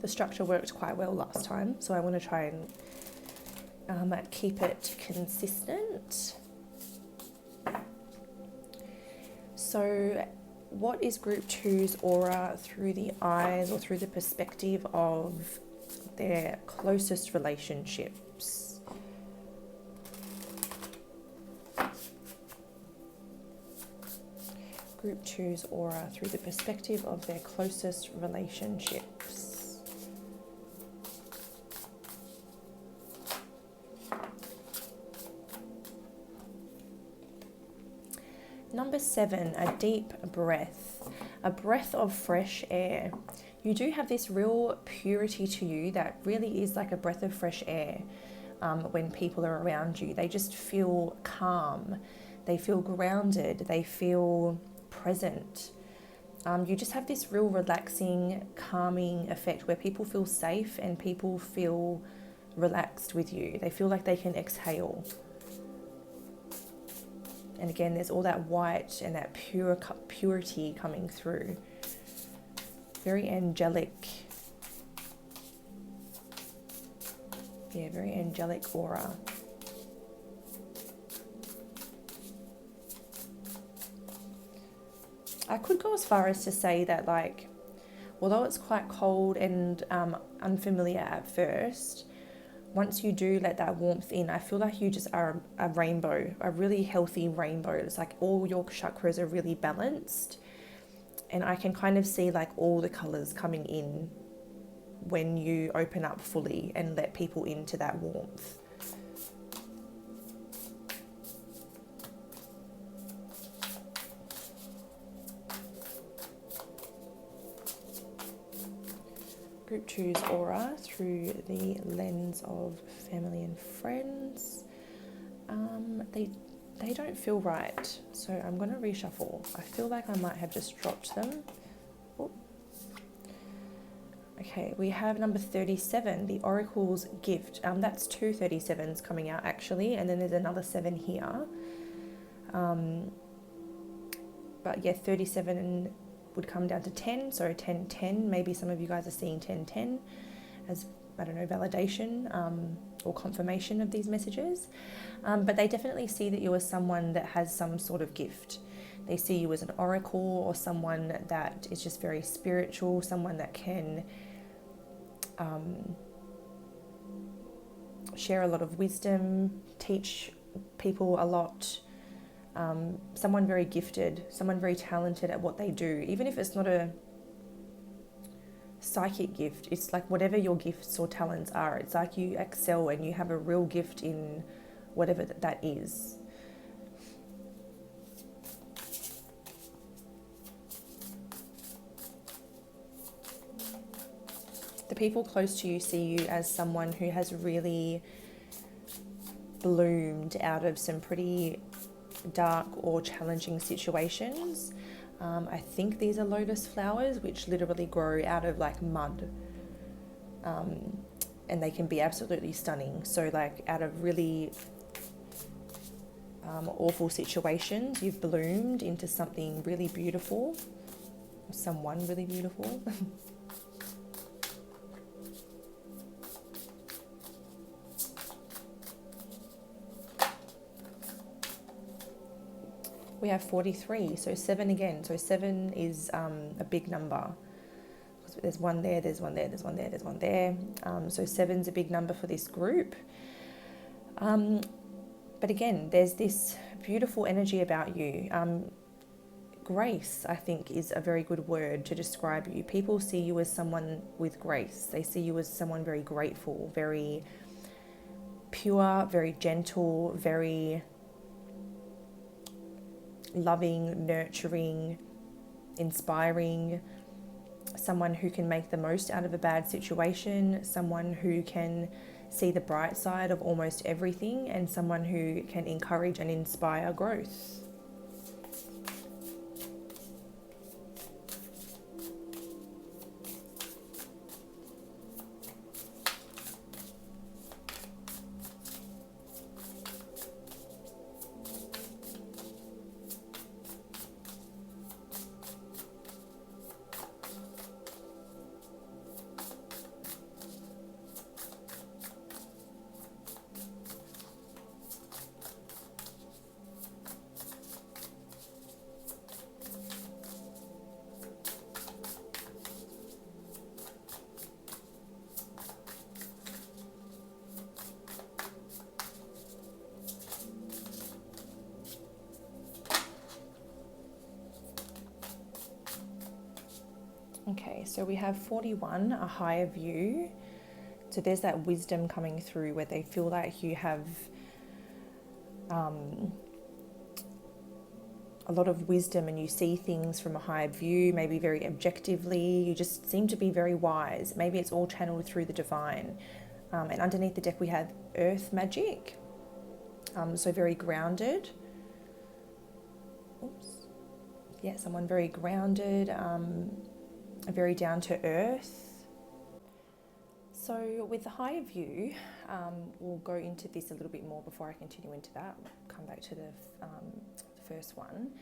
The structure worked quite well last time, so I want to try and keep it consistent. So what is group 2's aura through the eyes or through the perspective of their closest relationships? Group 2's aura through the perspective of their closest relationships. Number 7, a deep breath, a breath of fresh air. You do have this real purity to you that really is like a breath of fresh air. When people are around you, they just feel calm, they feel grounded, they feel present. You just have this real relaxing, calming effect where people feel safe and people feel relaxed with you. They feel like they can exhale. And again, there's all that white and that purity coming through. Very angelic. Yeah, very angelic aura. I could go as far as to say that, like, although it's quite cold and unfamiliar at first, once you do let that warmth in, I feel like you just are a rainbow, a really healthy rainbow. It's like all your chakras are really balanced. And I can kind of see like all the colours coming in when you open up fully and let people into that warmth. Group 2's aura through the lens of family and friends. They don't feel right, so I'm going to reshuffle. I feel like I might have just dropped them. Ooh. Okay, we have number 37, the Oracle's Gift. That's 2 37s coming out actually, and then there's another 7 here. But yeah, 37 would come down to 10, so 10 10. Maybe some of you guys are seeing 10 10 as, I don't know, validation or confirmation of these messages. But they definitely see that you as someone that has some sort of gift. They see you as an oracle or someone that is just very spiritual, someone that can share a lot of wisdom, teach people a lot. Someone very gifted, someone very talented at what they do. Even if it's not a psychic gift, it's like whatever your gifts or talents are, it's like you excel and you have a real gift in whatever that is. The people close to you see you as someone who has really bloomed out of some pretty dark or challenging situations. I think these are lotus flowers, which literally grow out of like mud, and they can be absolutely stunning. So like out of really awful situations, you've bloomed into something really beautiful, or someone really beautiful. We have 43, so 7 again. So 7 is a big number. There's one there, there's one there, there's one there, there's one there. So 7's a big number for this group. But again, there's this beautiful energy about you. Grace, I think, is a very good word to describe you. People see you as someone with grace. They see you as someone very grateful, very pure, very gentle, very loving, nurturing, inspiring, someone who can make the most out of a bad situation, someone who can see the bright side of almost everything, and someone who can encourage and inspire growth. Okay, so we have 41, a higher view. So there's that wisdom coming through where they feel like you have a lot of wisdom and you see things from a higher view, maybe very objectively. You just seem to be very wise. Maybe it's all channeled through the divine. And underneath the deck we have earth magic. So very grounded. Oops. Yeah, someone very grounded, very down to earth. So with the higher view, we'll go into this a little bit more before I continue into that. I'll come back to the first one.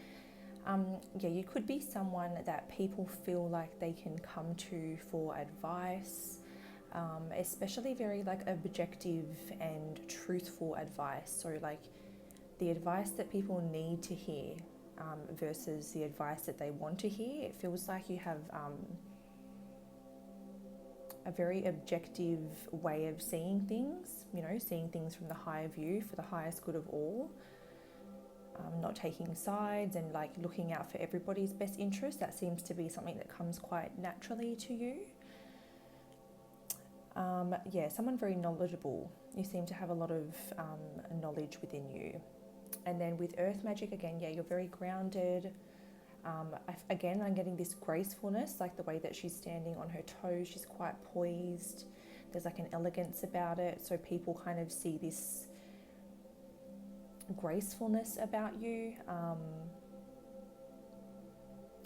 Yeah, you could be someone that people feel like they can come to for advice, especially very like objective and truthful advice. So like the advice that people need to hear versus the advice that they want to hear. It feels like you have a very objective way of seeing things, you know, seeing things from the higher view for the highest good of all, not taking sides and like looking out for everybody's best interest. That seems to be something that comes quite naturally to you. Yeah, someone very knowledgeable. You seem to have a lot of knowledge within you. And then with earth magic, again, yeah, you're very grounded. Again, I'm getting this gracefulness, like the way that she's standing on her toes. She's quite poised. There's like an elegance about it. So people kind of see this gracefulness about you.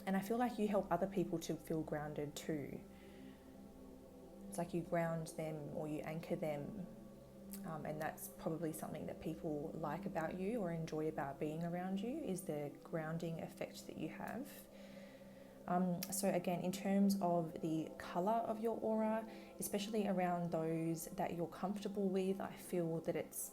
And I feel like you help other people to feel grounded too. It's like you ground them or you anchor them. And that's probably something that people like about you or enjoy about being around you, is the grounding effect that you have. So again, in terms of the colour of your aura, especially around those that you're comfortable with, I feel that it's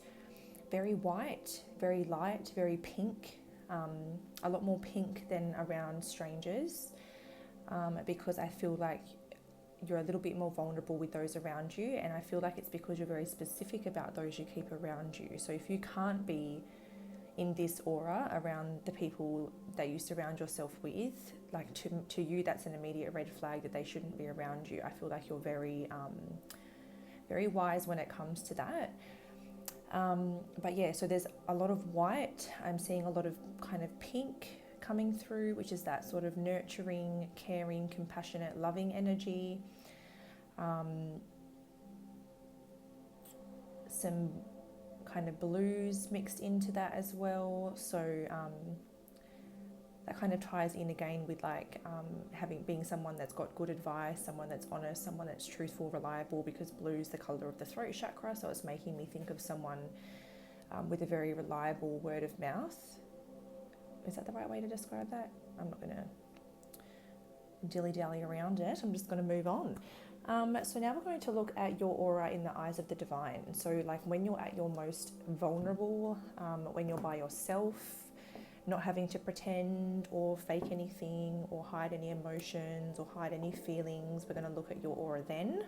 very white, very light, very pink, a lot more pink than around strangers, because I feel like you're a little bit more vulnerable with those around you, and I feel like it's because you're very specific about those you keep around you. So if you can't be in this aura around the people that you surround yourself with, like to you that's an immediate red flag that they shouldn't be around you. I feel like you're very very wise when it comes to that. But yeah, so there's a lot of white. I'm seeing a lot of kind of pink coming through, which is that sort of nurturing, caring, compassionate, loving energy. Some kind of blues mixed into that as well. So that kind of ties in again with like being someone that's got good advice, someone that's honest, someone that's truthful, reliable, because blue's the colour of the throat chakra. So it's making me think of someone with a very reliable word of mouth. Is that the right way to describe that? I'm not going to dilly-dally around it. I'm just going to move on. So now we're going to look at your aura in the eyes of the divine. So like when you're at your most vulnerable, when you're by yourself, not having to pretend or fake anything or hide any emotions or hide any feelings, we're going to look at your aura then.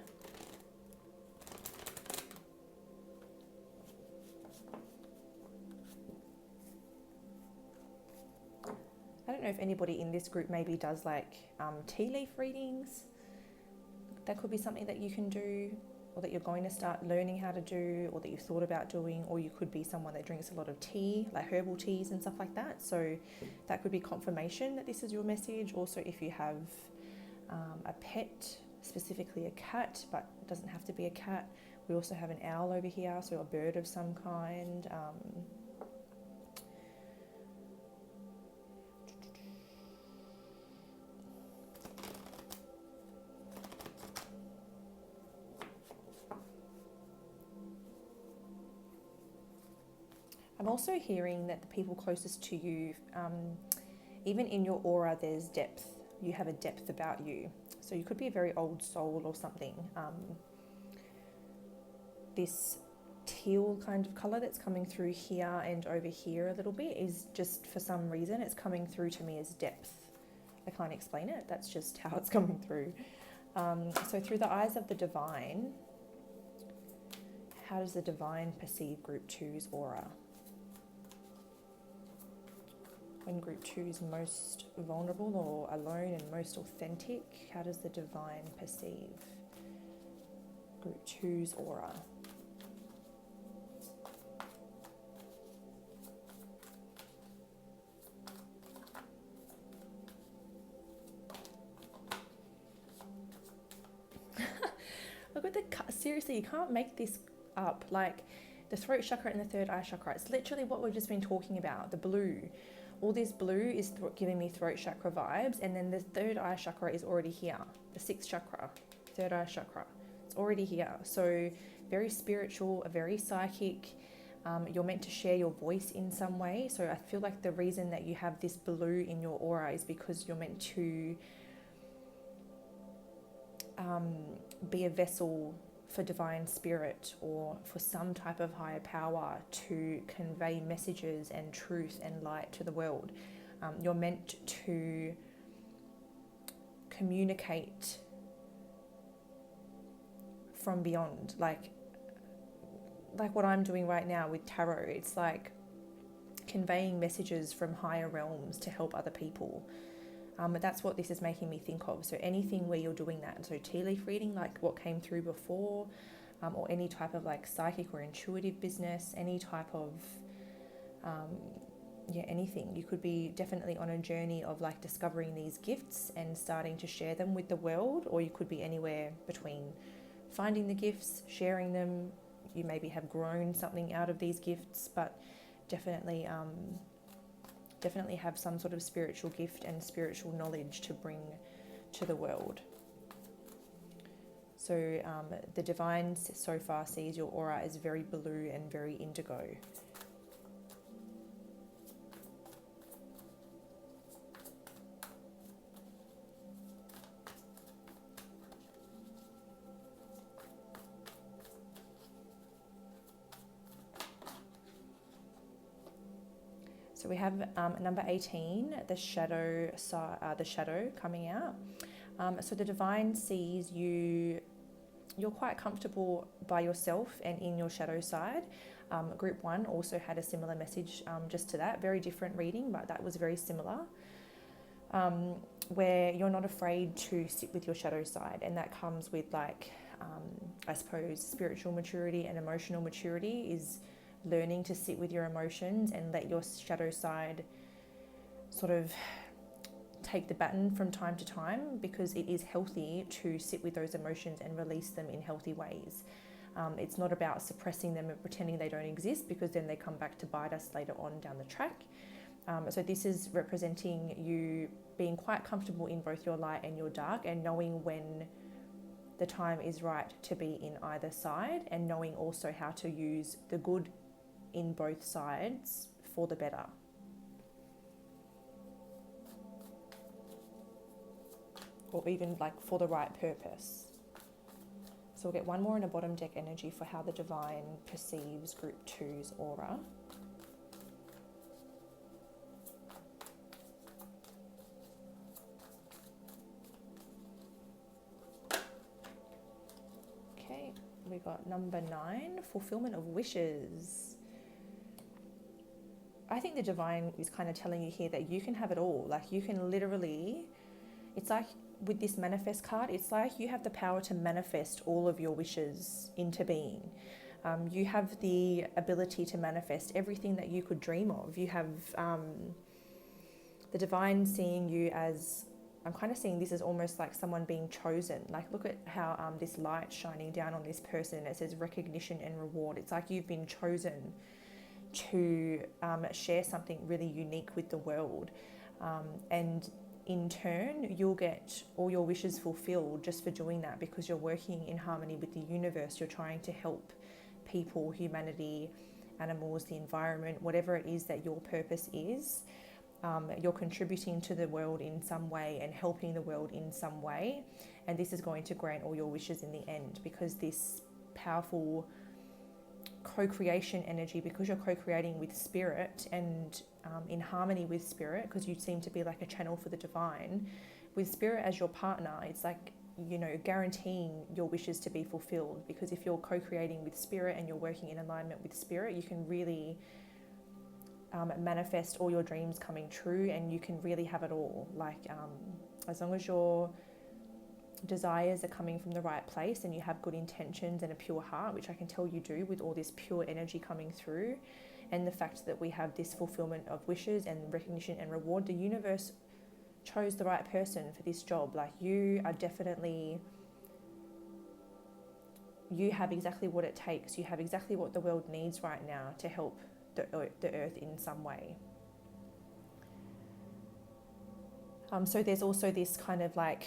I don't know if anybody in this group maybe does like tea leaf readings. That could be something that you can do, or that you're going to start learning how to do, or that you've thought about doing, or you could be someone that drinks a lot of tea, like herbal teas and stuff like that. So that could be confirmation that this is your message. Also, if you have a pet, specifically a cat, but it doesn't have to be a cat. We also have an owl over here, so a bird of some kind. I'm also hearing that the people closest to you, even in your aura, there's depth. You have a depth about you. So you could be a very old soul or something. This teal kind of colour that's coming through here and over here a little bit is just, for some reason, it's coming through to me as depth. I can't explain it. That's just how it's coming through. So through the eyes of the divine, how does the divine perceive Group 2's aura? When Group 2 is most vulnerable or alone and most authentic, how does the divine perceive Group 2's aura? Look at the, seriously, you can't make this up. Like the throat chakra and the third eye chakra, it's literally what we've just been talking about, the blue. All this blue is giving me throat chakra vibes, and then the third eye chakra is already here. The sixth chakra, third eye chakra, it's already here. So very spiritual, very psychic. You're meant to share your voice in some way. So I feel like the reason that you have this blue in your aura is because you're meant to be a vessel for divine spirit or for some type of higher power to convey messages and truth and light to the world. You're meant to communicate from beyond, like what I'm doing right now with tarot. It's like conveying messages from higher realms to help other people. But that's what this is making me think of. So anything where you're doing that, so tea leaf reading, like what came through before, or any type of like psychic or intuitive business, any type of, anything. You could be definitely on a journey of like discovering these gifts and starting to share them with the world, or you could be anywhere between finding the gifts, sharing them. You maybe have grown something out of these gifts, but definitely have some sort of spiritual gift and spiritual knowledge to bring to the world. So the divine so far sees your aura as very blue and very indigo. So we have number 18, the shadow coming out. So the divine sees you, you're quite comfortable by yourself and in your shadow side. Group 1 also had a similar message just to that, very different reading, but that was very similar, where you're not afraid to sit with your shadow side, and that comes with like, I suppose, spiritual maturity and emotional maturity is learning to sit with your emotions and let your shadow side sort of take the baton from time to time, because it is healthy to sit with those emotions and release them in healthy ways. It's not about suppressing them and pretending they don't exist, because then they come back to bite us later on down the track. So this is representing you being quite comfortable in both your light and your dark, and knowing when the time is right to be in either side, and knowing also how to use the good in both sides for the better. Or even like for the right purpose. So we'll get one more in a bottom deck energy for how the divine perceives Group 2's aura. Okay, we got number 9, fulfillment of wishes. I think the divine is kind of telling you here that you can have it all. Like you can literally, it's like with this manifest card, it's like you have the power to manifest all of your wishes into being. You have the ability to manifest everything that you could dream of. You have the divine seeing you as, I'm kind of seeing this as almost like someone being chosen. Like, look at how this light shining down on this person, and it says recognition and reward. It's like you've been chosen to share something really unique with the world. And in turn, you'll get all your wishes fulfilled just for doing that, because you're working in harmony with the universe. You're trying to help people, humanity, animals, the environment, whatever it is that your purpose is. You're contributing to the world in some way and helping the world in some way. And this is going to grant all your wishes in the end, because this powerful co-creation energy, because you're co-creating with spirit and in harmony with spirit, because you seem to be like a channel for the divine, with spirit as your partner, it's like, you know, guaranteeing your wishes to be fulfilled. Because if you're co-creating with spirit and you're working in alignment with spirit, you can really manifest all your dreams coming true, and you can really have it all. Like as long as your desires are coming from the right place and you have good intentions and a pure heart, which I can tell you do with all this pure energy coming through, and the fact that we have this fulfillment of wishes and recognition and reward, the universe chose the right person for this job. Like, you are definitely, you have exactly what it takes. You have exactly what the world needs right now to help the earth in some way. So there's also this kind of like,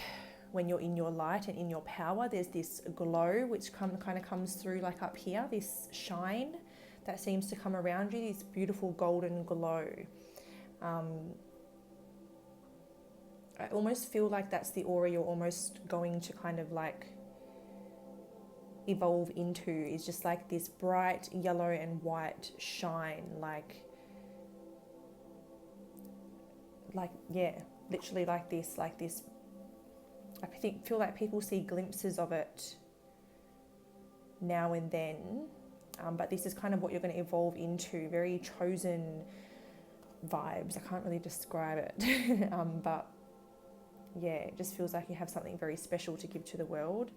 when you're in your light and in your power, there's this glow which kind of comes through, like up here, this shine that seems to come around you, this beautiful golden glow. I almost feel like that's the aura you're almost going to kind of like evolve into, is just like this bright yellow and white shine, like yeah, literally like this. I feel like people see glimpses of it now and then, but this is kind of what you're going to evolve into, very chosen vibes. I can't really describe it, but yeah, it just feels like you have something very special to give to the world,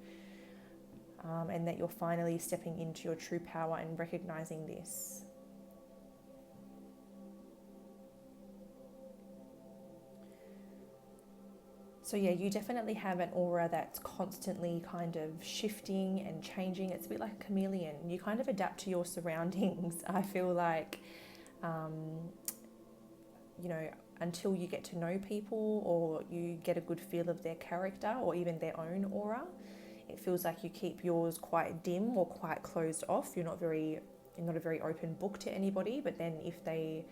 and that you're finally stepping into your true power and recognizing this. So yeah, you definitely have an aura that's constantly kind of shifting and changing. It's a bit like a chameleon. You kind of adapt to your surroundings. I feel like, you know, until you get to know people or you get a good feel of their character or even their own aura, it feels like you keep yours quite dim or quite closed off. You're not a very open book to anybody, but then if they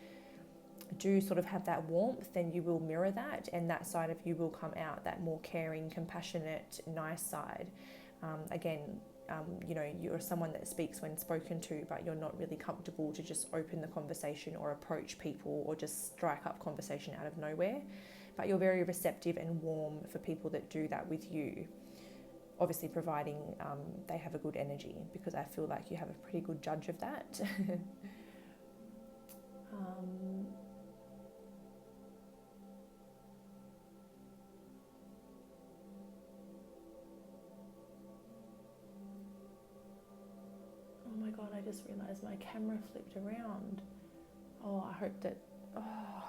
do sort of have that warmth, then you will mirror that, and that side of you will come out, that more caring, compassionate, nice side. You know, you're someone that speaks when spoken to, but you're not really comfortable to just open the conversation or approach people or just strike up conversation out of nowhere. But you're very receptive and warm for people that do that with you. Obviously, providing they have a good energy, because I feel like you have a pretty good judge of that. Oh my God, I just realised my camera flipped around. Oh, I hope that... Oh.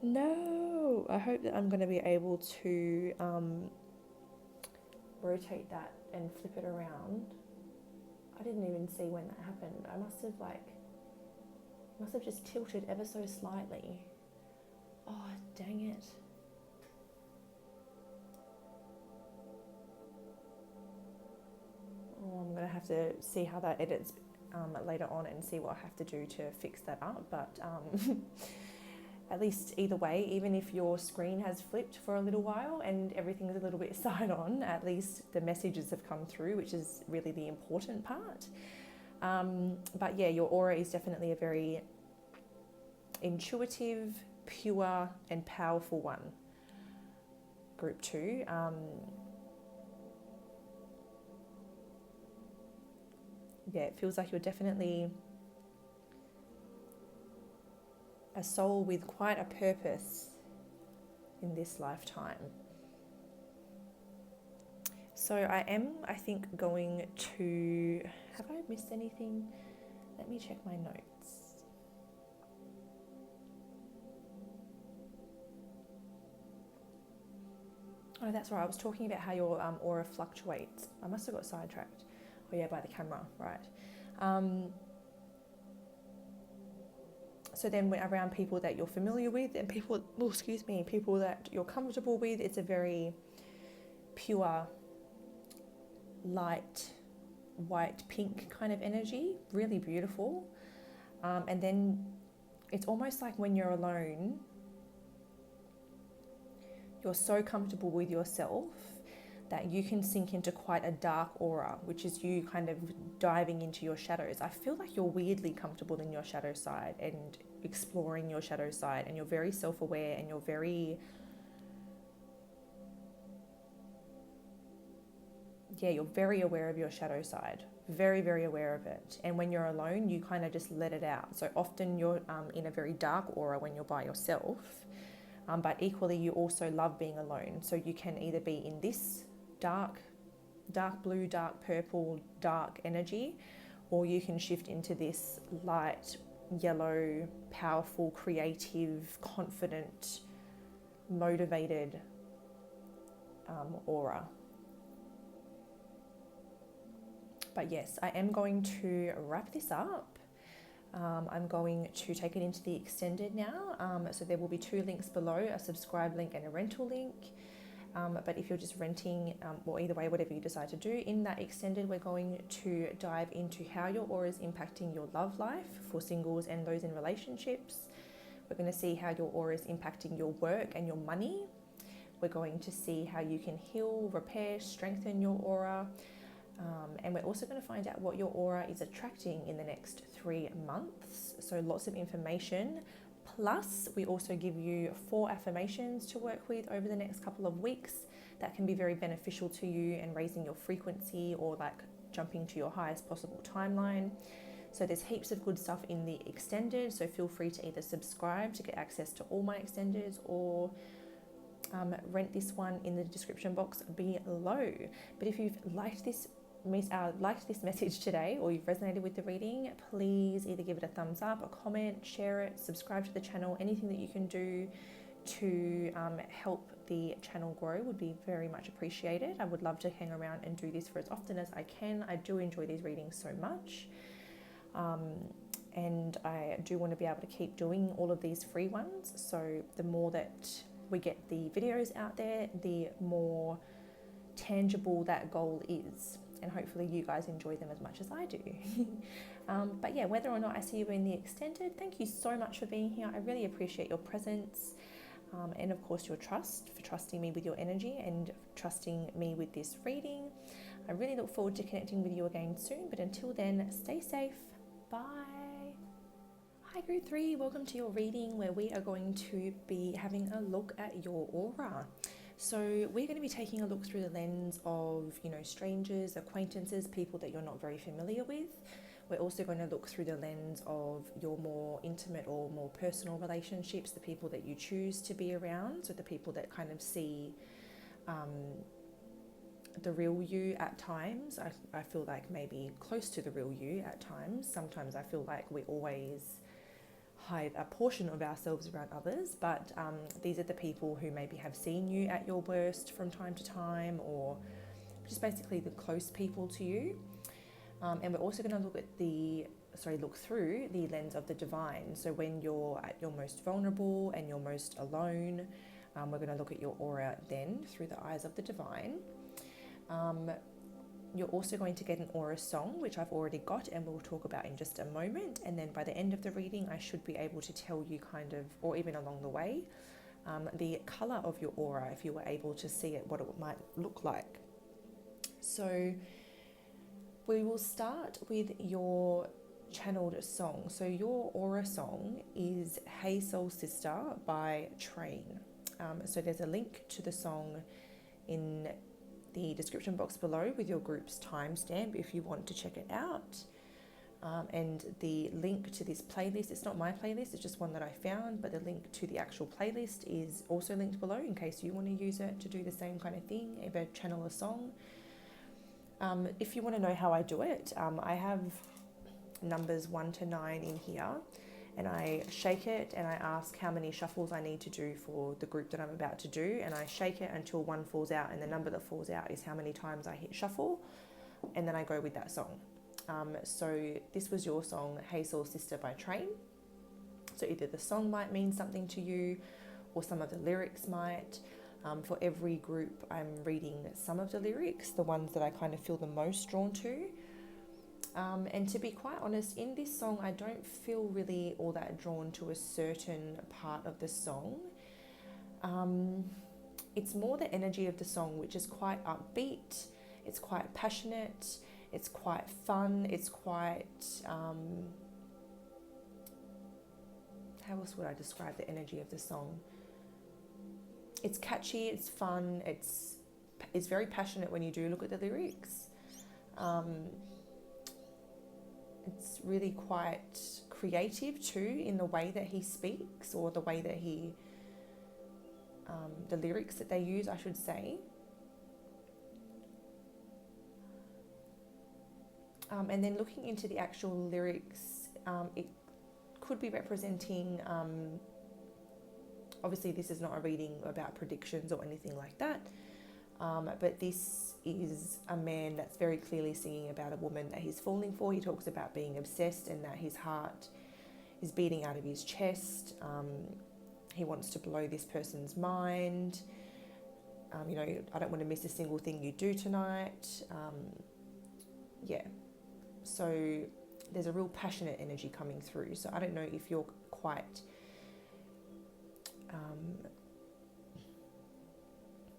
No! I hope that I'm going to be able to rotate that and flip it around. I didn't even see when that happened. I must have just tilted ever so slightly. Oh, dang it. Oh, I'm going to have to see how that edits later on and see what I have to do to fix that up. But at least either way, even if your screen has flipped for a little while and everything's a little bit side on, at least the messages have come through, which is really the important part. But yeah, your aura is definitely a very intuitive, pure and powerful one. Group 2. Yeah, it feels like you're definitely a soul with quite a purpose in this lifetime. So I think, going to, have I missed anything? Let me check my notes. Oh, that's right. I was talking about how your aura fluctuates. I must have got sidetracked. Oh yeah, by the camera, right. So then we're around people that you're familiar with and people that you're comfortable with. It's a very pure, light, white, pink kind of energy, really beautiful. And then it's almost like when you're alone, you're so comfortable with yourself that you can sink into quite a dark aura, which is you kind of diving into your shadows. I feel like you're weirdly comfortable in your shadow side and exploring your shadow side, and you're very self-aware and you're very aware of your shadow side, very, very aware of it. And when you're alone, you kind of just let it out. So often you're in a very dark aura when you're by yourself, but equally you also love being alone. So you can either be in this dark blue, dark purple, dark energy, or you can shift into this light yellow, powerful, creative, confident, motivated aura. But yes, I am going to wrap this up. I'm going to take it into the extended now. So there will be 2 links below, a subscribe link and a rental link. But if you're just renting, or either way, whatever you decide to do, in that extended, we're going to dive into how your aura is impacting your love life for singles and those in relationships. We're going to see how your aura is impacting your work and your money. We're going to see how you can heal, repair, strengthen your aura. And we're also going to find out what your aura is attracting in the next 3 months. So lots of information. Plus, we also give you 4 affirmations to work with over the next couple of weeks that can be very beneficial to you and raising your frequency, or like jumping to your highest possible timeline. So there's heaps of good stuff in the extended. So feel free to either subscribe to get access to all my extendeds, or rent this one in the description box below. But if you've liked this message today, or you've resonated with the reading, please either give it a thumbs up, a comment, share it, subscribe to the channel. Anything that you can do to help the channel grow would be very much appreciated. I would love to hang around and do this for as often as I can. I do enjoy these readings so much, and I do want to be able to keep doing all of these free ones. So the more that we get the videos out there, the more tangible that goal is. And hopefully you guys enjoy them as much as I do. But yeah, whether or not I see you in the extended, thank you so much for being here. I really appreciate your presence, and of course your trust, for trusting me with your energy and trusting me with this reading. I really look forward to connecting with you again soon, but until then, stay safe. Bye. Hi Group 3, welcome to your reading, where we are going to be having a look at your aura. So we're going to be taking a look through the lens of, strangers, acquaintances, people that you're not very familiar with. We're also going to look through the lens of your more intimate or more personal relationships, the people that you choose to be around, so the people that kind of see the real you at times. I feel like maybe close to the real you at times. Sometimes I feel like we always hide a portion of ourselves around others, but these are the people who maybe have seen you at your worst from time to time, or just basically the close people to you. And we're also going to look through the lens of the divine. So when you're at your most vulnerable and you're most alone, we're going to look at your aura then through the eyes of the divine. You're also going to get an aura song, which I've already got and we'll talk about in just a moment. And then by the end of the reading, I should be able to tell you kind of, or even along the way, the colour of your aura, if you were able to see it, what it might look like. So we will start with your channeled song. So your aura song is Hey Soul Sister by Train. So there's a link to the song in the description box below with your group's timestamp if you want to check it out. And the link to this playlist, it's not my playlist, it's just one that I found, but the link to the actual playlist is also linked below in case you want to use it to do the same kind of thing, either channel a song. If you want to know how I do it, I have numbers 1 to 9 in here, and I shake it and I ask how many shuffles I need to do for the group that I'm about to do, and I shake it until one falls out, and the number that falls out is how many times I hit shuffle, and then I go with that song. So this was your song, Hey Soul Sister by Train. So either the song might mean something to you, or some of the lyrics might. For every group, I'm reading some of the lyrics, the ones that I kind of feel the most drawn to. And to be quite honest, in this song, I don't feel really all that drawn to a certain part of the song. It's more the energy of the song, which is quite upbeat, it's quite passionate, it's quite fun, it's quite, how else would I describe the energy of the song? It's catchy, it's fun, it's very passionate when you do look at the lyrics. It's really quite creative too in the way that he speaks, or the way that he, the lyrics that they use, I should say. And then looking into the actual lyrics, it could be representing, obviously this is not a reading about predictions or anything like that, but this is a man that's very clearly singing about a woman that he's falling for. He talks about being obsessed and that his heart is beating out of his chest. He wants to blow this person's mind. You know, I don't want to miss a single thing you do tonight. Yeah. So there's a real passionate energy coming through. So I don't know if you're quite,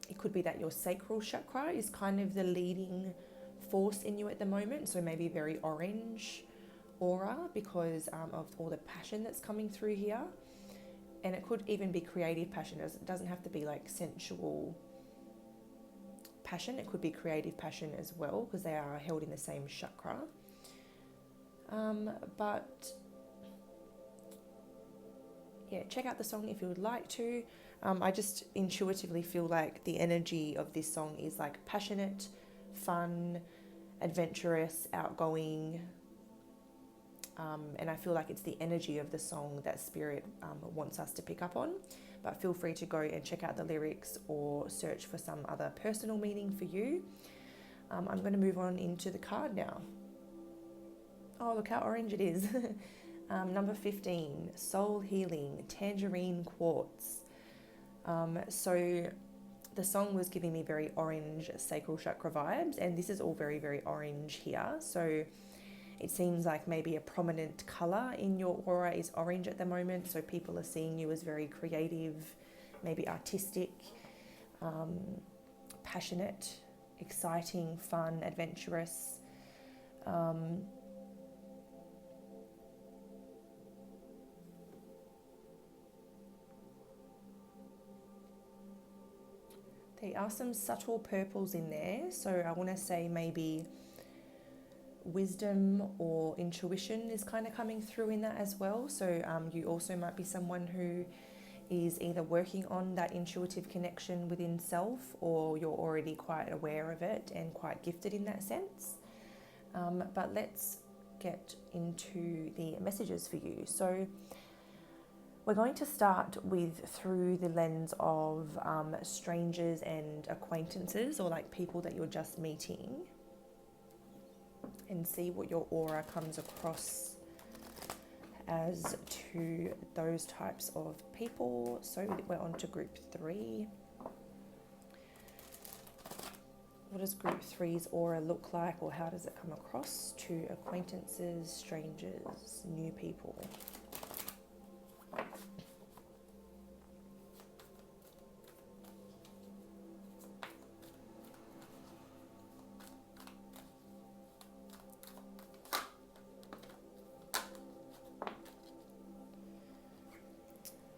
it could be that your sacral chakra is kind of the leading force in you at the moment. So maybe very orange aura because of all the passion that's coming through here. And it could even be creative passion. It doesn't have to be like sensual passion. It could be creative passion as well because they are held in the same chakra. But yeah, check out the song if you would like to. I just intuitively feel like the energy of this song is like passionate, fun, adventurous, outgoing. And I feel like it's the energy of the song that Spirit wants us to pick up on. But feel free to go and check out the lyrics or search for some other personal meaning for you. I'm going to move on into the card now. Oh, look how orange it is. Number 15, Soul Healing, Tangerine Quartz. So the song was giving me very orange sacral chakra vibes, and this is all very, very orange here. So it seems like maybe a prominent colour in your aura is orange at the moment. So people are seeing you as very creative, maybe artistic, passionate, exciting, fun, adventurous. There are some subtle purples in there. So I want to say maybe wisdom or intuition is kind of coming through in that as well. So you also might be someone who is either working on that intuitive connection within self, or you're already quite aware of it and quite gifted in that sense. But let's get into the messages for you. So we're going to start with through the lens of strangers and acquaintances, or like people that you're just meeting, and see what your aura comes across as to those types of people. So we're on to group 3. What does group 3's aura look like, or how does it come across to acquaintances, strangers, new people?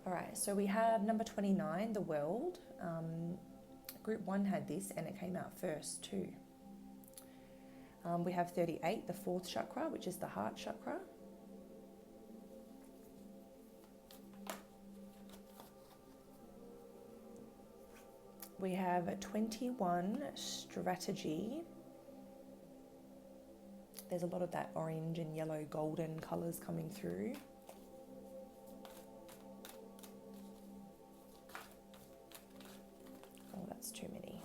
Alright, so we have number 29, the world. Group 1 had this and it came out first too. We have 38, the fourth chakra, which is the heart chakra. We have 21, strategy. There's a lot of that orange and yellow golden colours coming through. Oh, that's too many.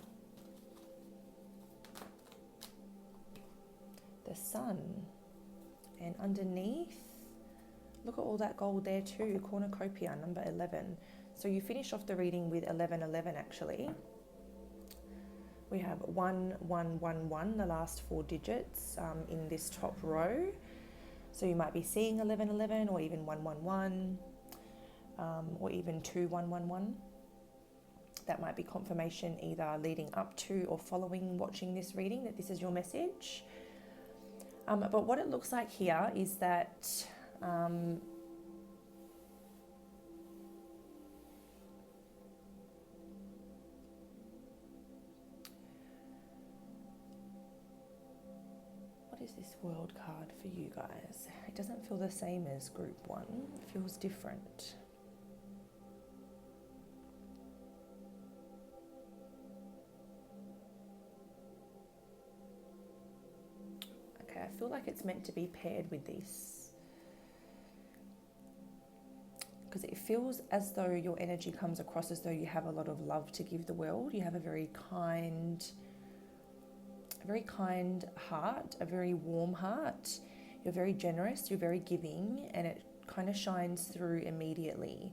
The sun. And underneath, look at all that gold there too, cornucopia, number 11. So you finish off the reading with 1111 actually. We have 1111, the last 4 digits in this top row. So you might be seeing 1111 or even 111 or even 2111. That might be confirmation either leading up to or following watching this reading that this is your message. But what it looks like here is that what is this world card for you guys? It doesn't feel the same as group 1. It feels different. Okay, I feel like it's meant to be paired with this. Because it feels as though your energy comes across as though you have a lot of love to give the world. You have a very kind heart, a very warm heart. You're very generous, you're very giving, and it kind of shines through immediately.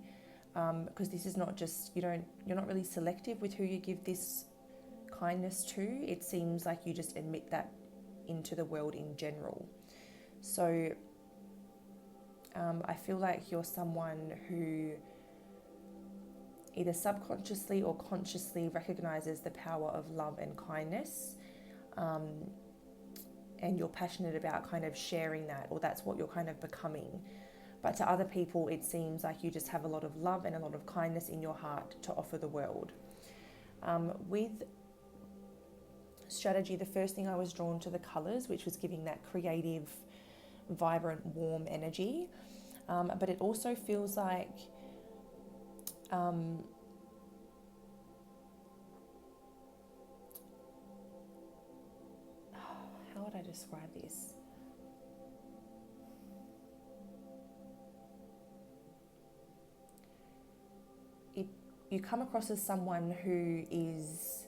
Because this is not just, you're not really selective with who you give this kindness to. It seems like you just emit that into the world in general. So I feel like you're someone who either subconsciously or consciously recognizes the power of love and kindness. And you're passionate about kind of sharing that, or that's what you're kind of becoming. But to other people, it seems like you just have a lot of love and a lot of kindness in your heart to offer the world. With strategy, the first thing I was drawn to the colours, which was giving that creative, vibrant, warm energy. But it also feels like how would I describe this? You come across as someone who is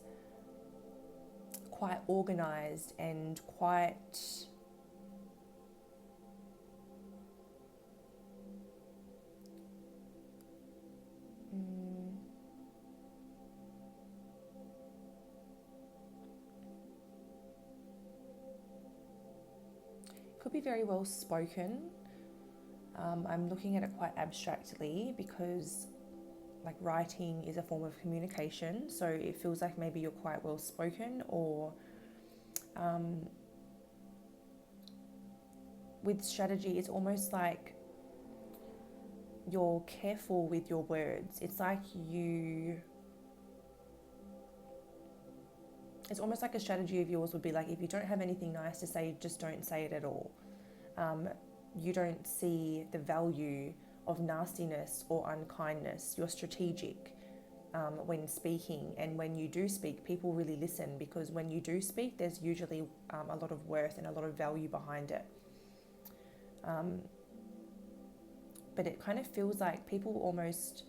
quite organised and quite could be very well spoken. I'm looking at it quite abstractly because like writing is a form of communication, so it feels like maybe you're quite well spoken, or with strategy it's almost like you're careful with your words. It's almost like a strategy of yours would be like, if you don't have anything nice to say, just don't say it at all. You don't see the value of nastiness or unkindness. You're strategic when speaking, and when you do speak, people really listen, because when you do speak, there's usually a lot of worth and a lot of value behind it. But it kind of feels like people almost,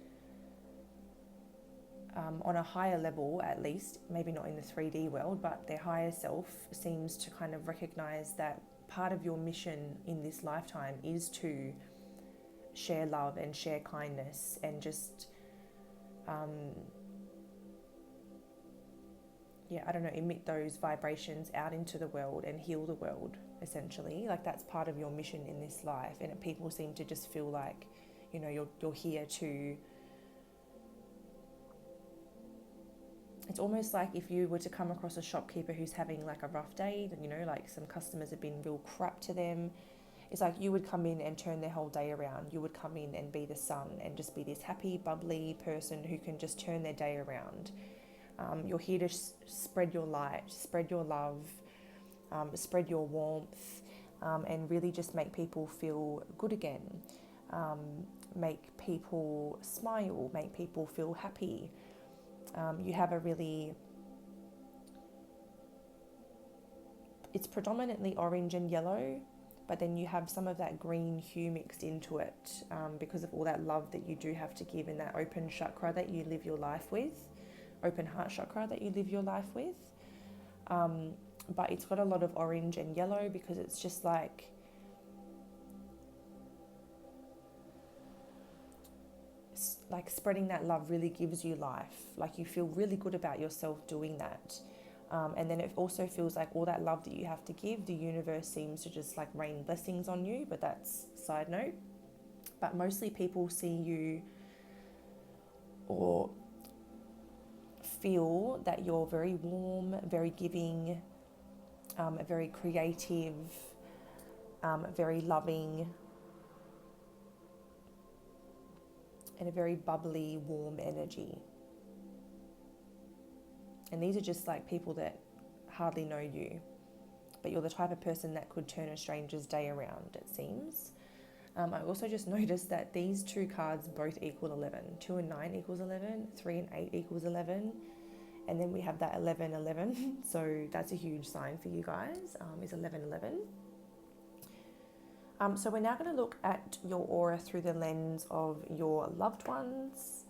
on a higher level at least, maybe not in the 3D world, but their higher self seems to kind of recognize that part of your mission in this lifetime is to share love and share kindness and just, emit those vibrations out into the world and heal the world, essentially. Like that's part of your mission in this life, and people seem to just feel like, you're here to. It's almost like if you were to come across a shopkeeper who's having like a rough day, like some customers have been real crap to them. It's like you would come in and turn their whole day around. You would come in and be the sun and just be this happy, bubbly person who can just turn their day around. You're here to spread your light, spread your love, spread your warmth, and really just make people feel good again. Make people smile, make people feel happy. You have a really, it's predominantly orange and yellow, but then you have some of that green hue mixed into it, because of all that love that you do have to give in that open chakra that you live your life with, open heart chakra that you live your life with. But it's got a lot of orange and yellow because it's just like spreading that love really gives you life. Like you feel really good about yourself doing that. And then it also feels like all that love that you have to give, the universe seems to just like rain blessings on you, but that's side note. But mostly people see you or feel that you're very warm, very giving, very creative, very loving, and a very bubbly, warm energy. And these are just like people that hardly know you, but you're the type of person that could turn a stranger's day around, it seems. I also just noticed that these two cards both equal 11. 2 and 9 equals 11, 3 and 8 equals 11, and then we have that 11, 11. So that's a huge sign for you guys, is 11, 11. So we're now going to look at your aura through the lens of your loved ones.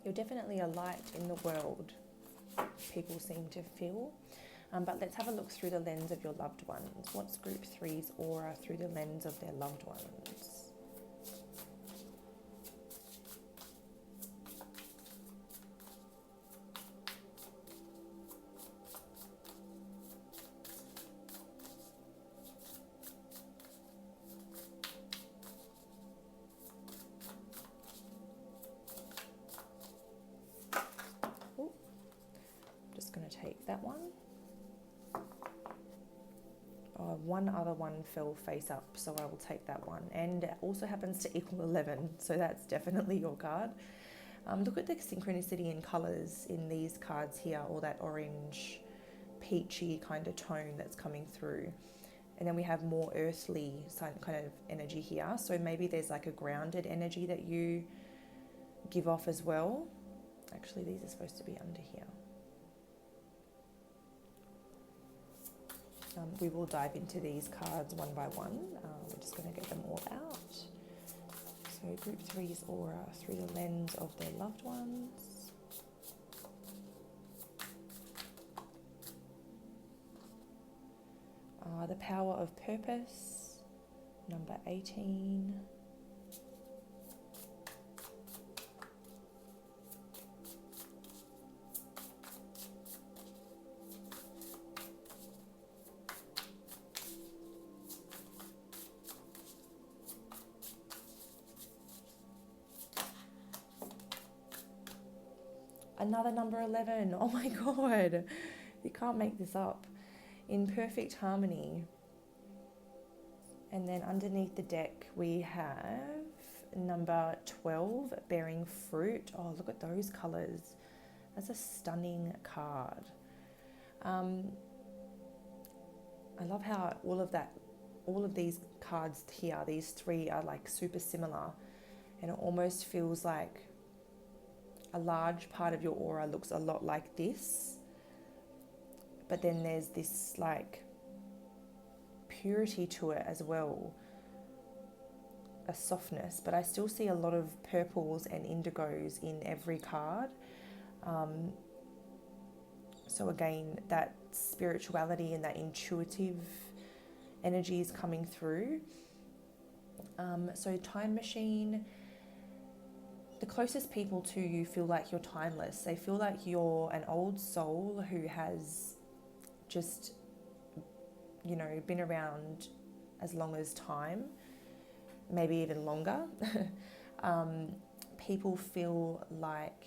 You're definitely a light in the world, people seem to feel. But let's have a look through the lens of your loved ones. What's group 3's aura through the lens of their loved ones? Take that one. One other one fell face up, so I will take that one, and it also happens to equal 11, so that's definitely your card. Look at the synchronicity in colours in these cards here, all that orange peachy kind of tone that's coming through, and then we have more earthly kind of energy here, so maybe there's like a grounded energy that you give off as well. Actually, these are supposed to be under here. We will dive into these cards one by one. We're just going to get them all out. So group 3's aura through the lens of their loved ones. The power of purpose, number 18. Another number 11. Oh my God, you can't make this up. In perfect harmony. And then underneath the deck we have number 12, bearing fruit. Oh, look at those colours. That's a stunning card. I love how all of these cards here, these three are like super similar, and it almost feels like a large part of your aura looks a lot like this, but then there's this like purity to it as well, a softness, but I still see a lot of purples and indigos in every card. So again, that spirituality and that intuitive energy is coming through. So time machine, the closest people to you feel like you're timeless. They feel like you're an old soul who has just you know, been around as long as time, maybe even longer, people feel like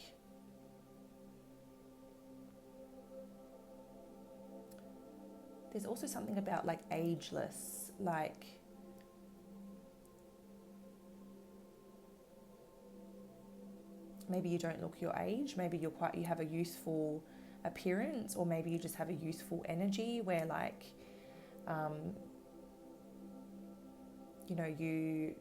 there's also something about like ageless, like maybe you don't look your age, maybe you have a youthful appearance, or maybe you just have a youthful energy where like, you know, you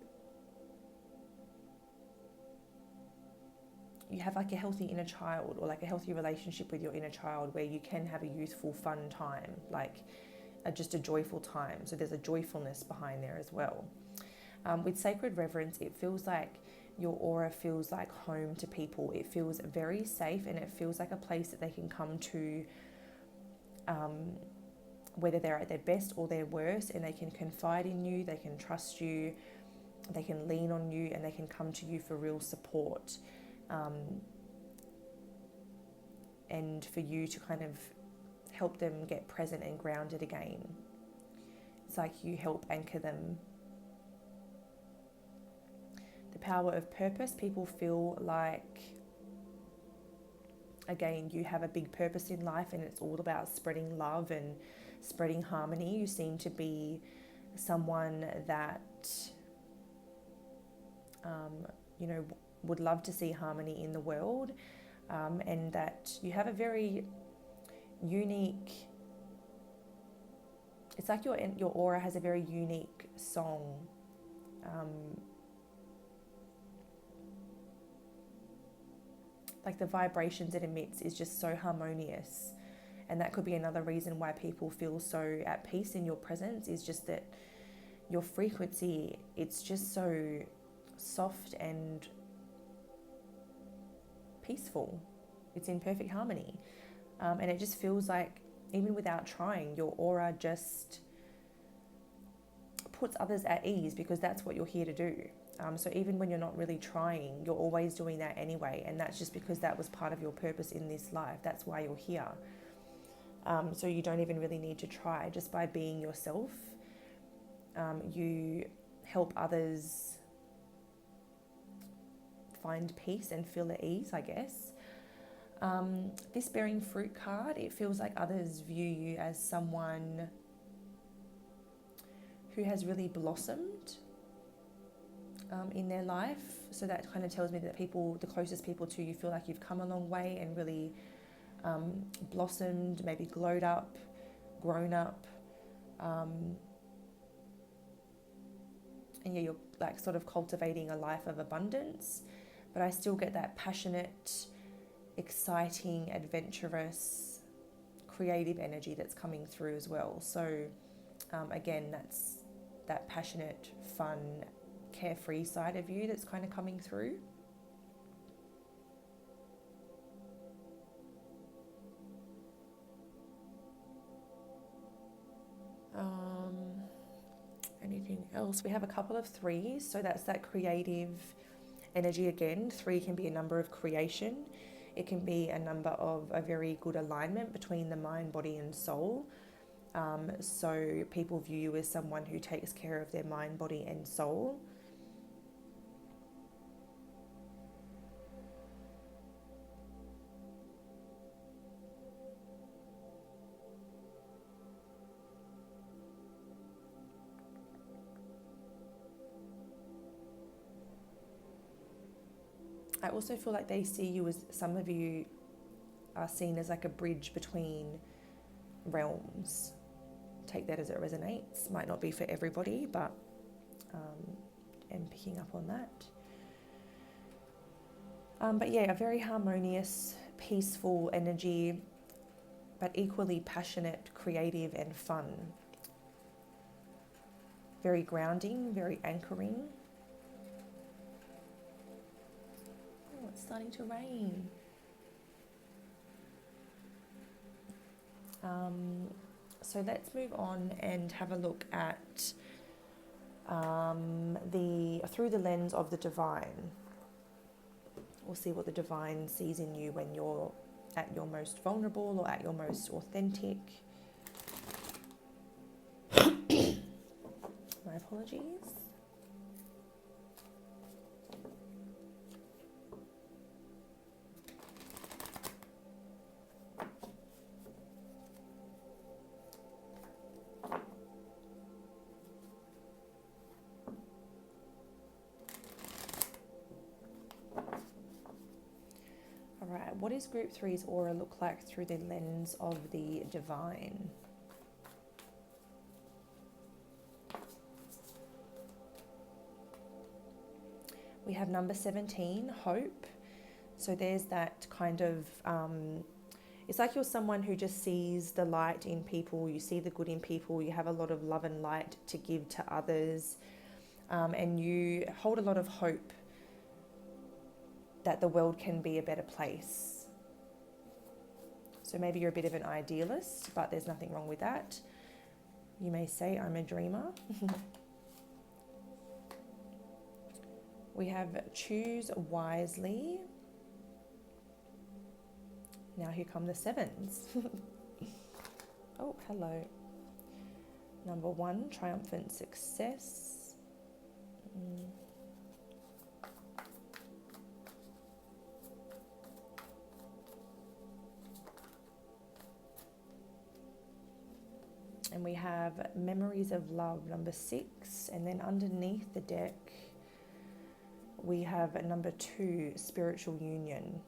have like a healthy inner child, or like a healthy relationship with your inner child where you can have a youthful fun time, like just a joyful time. So there's a joyfulness behind there as well. With sacred reverence, it feels like your aura feels like home to people. It feels very safe, and it feels like a place that they can come to, whether they're at their best or their worst, and they can confide in you, they can trust you, they can lean on you, and they can come to you for real support. And for you to kind of help them get present and grounded again. It's like you help anchor them. The power of purpose, people feel like, again, you have a big purpose in life, and it's all about spreading love and spreading harmony. You seem to be someone that, you know, would love to see harmony in the world, and that you have a very unique, it's like your aura has a very unique song. Like the vibrations it emits is just so harmonious, and that could be another reason why people feel so at peace in your presence, is just that your frequency, it's just so soft and peaceful. It's in perfect harmony, and it just feels like, even without trying, your aura just puts others at ease, because that's what you're here to do. So even when you're not really trying, you're always doing that anyway, and that's just because that was part of your purpose in this life. That's why you're here. So you don't even really need to try. Just by being yourself, you help others find peace and feel at ease, I guess. This bearing fruit card, it feels like others view you as someone who has really blossomed in their life. So that kind of tells me that people, the closest people to you, feel like you've come a long way and really blossomed, maybe glowed up, grown up. And yeah, you're like sort of cultivating a life of abundance. But I still get that passionate, exciting, adventurous, creative energy that's coming through as well. So again, that's that passionate, fun, carefree side of you that's kind of coming through. Anything else? We have a couple of threes, so that's that creative energy again. 3 can be a number of creation. It can be a number of a very good alignment between the mind, body and soul. So people view you as someone who takes care of their mind, body and soul. I also feel like they see you as, some of you are seen as like a bridge between realms. Take that as it resonates. Might not be for everybody, but I'm picking up on that. But yeah, a very harmonious, peaceful energy, but equally passionate, creative and fun. Very grounding, very anchoring. Oh, it's starting to rain. So let's move on and have a look at through the lens of the divine. We'll see what the divine sees in you when you're at your most vulnerable or at your most authentic. Apologies. Alright, what does Group 3's aura look like through the lens of the divine? We have number 17, hope. So there's that kind of, it's like you're someone who just sees the light in people, you see the good in people, you have a lot of love and light to give to others, and you hold a lot of hope that the world can be a better place. So maybe you're a bit of an idealist, but there's nothing wrong with that. You may say, I'm a dreamer. We have choose wisely. Now here come the sevens. Oh, hello. Number 1, triumphant success. And we have memories of love, number 6. And then underneath the deck, we have number 2, spiritual union.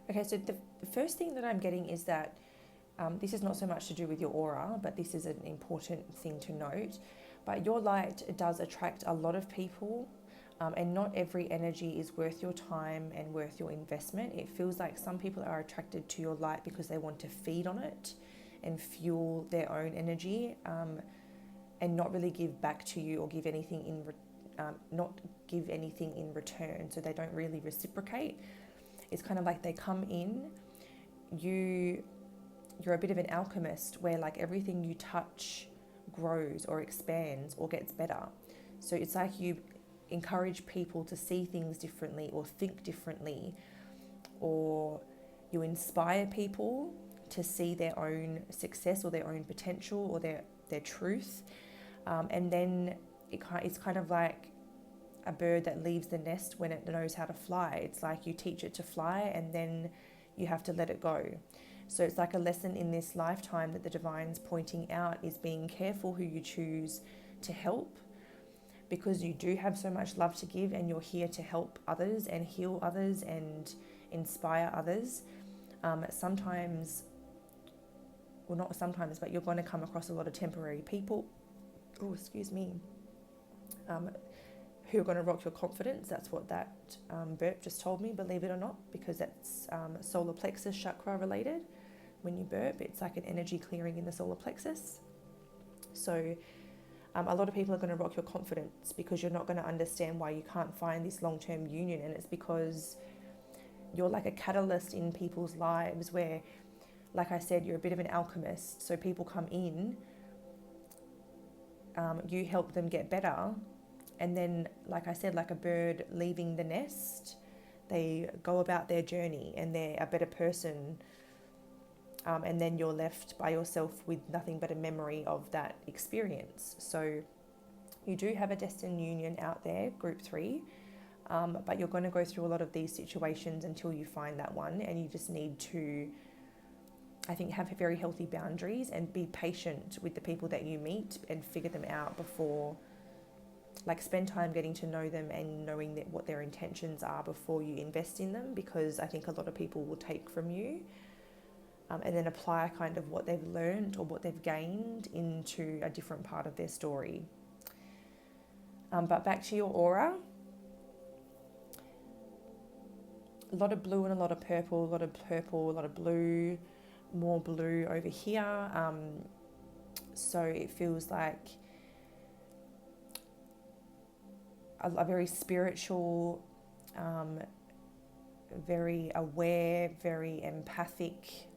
Okay, so the first thing that I'm getting is that this is not so much to do with your aura, but this is an important thing to note. But your light does attract a lot of people, and not every energy is worth your time and worth your investment. It feels like some people are attracted to your light because they want to feed on it and fuel their own energy, and not really give back to you or give anything in return. So they don't really reciprocate. It's kind of like they come in, you're a bit of an alchemist where like everything you touch grows or expands or gets better. So it's like you encourage people to see things differently or think differently, or you inspire people to see their own success or their own potential or their truth. And then it's kind of like a bird that leaves the nest when it knows how to fly. It's like you teach it to fly and then you have to let it go. So it's like a lesson in this lifetime that the divine's pointing out is being careful who you choose to help, because you do have so much love to give and you're here to help others and heal others and inspire others. Sometimes, well, not sometimes, but you're going to come across a lot of temporary people, who are going to rock your confidence. That's what that burp just told me, believe it or not, because that's solar plexus chakra related. When you burp, it's like an energy clearing in the solar plexus. So a lot of people are going to rock your confidence because you're not going to understand why you can't find this long-term union, and it's because you're like a catalyst in people's lives where, like I said, you're a bit of an alchemist. So people come in, you help them get better, and then, like I said, like a bird leaving the nest, they go about their journey and they're a better person, and then you're left by yourself with nothing but a memory of that experience. So you do have a destined union out there, group 3, but you're going to go through a lot of these situations until you find that one, and you just need to, I think, have very healthy boundaries and be patient with the people that you meet and figure them out before, like spend time getting to know them and knowing that what their intentions are before you invest in them, because I think a lot of people will take from you and then apply kind of what they've learned or what they've gained into a different part of their story. But back to your aura, a lot of blue and a lot of purple, a lot of purple, a lot of blue, more blue over here. So it feels like a very spiritual, very aware, very empathic,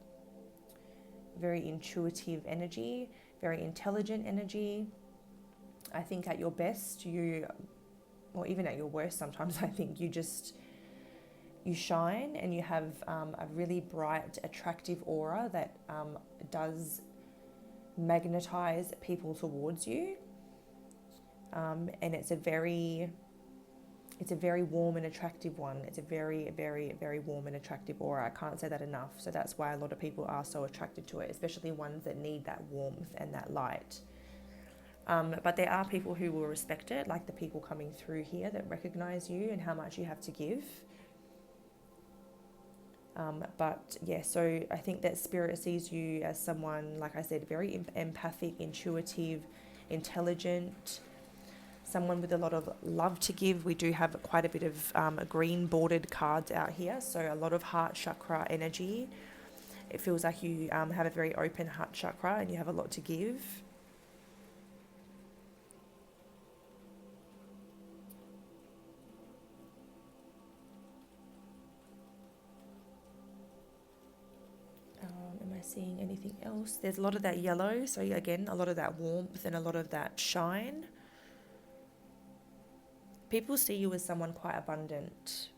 very intuitive energy, very intelligent energy. I think at your best, or even at your worst sometimes, I think you shine and you have a really bright, attractive aura that does magnetize people towards you. And it's a very warm and attractive one. It's a very, very, very warm and attractive aura. I can't say that enough. So that's why a lot of people are so attracted to it, especially ones that need that warmth and that light. But there are people who will respect it, like the people coming through here that recognize you and how much you have to give. But yeah, so I think that Spirit sees you as someone, like I said, very empathic, intuitive, intelligent, someone with a lot of love to give. We do have quite a bit of green bordered cards out here, so a lot of heart chakra energy. It feels like you have a very open heart chakra and you have a lot to give. Am I seeing anything else? There's a lot of that yellow, so again, a lot of that warmth and a lot of that shine. People see you as someone quite abundant.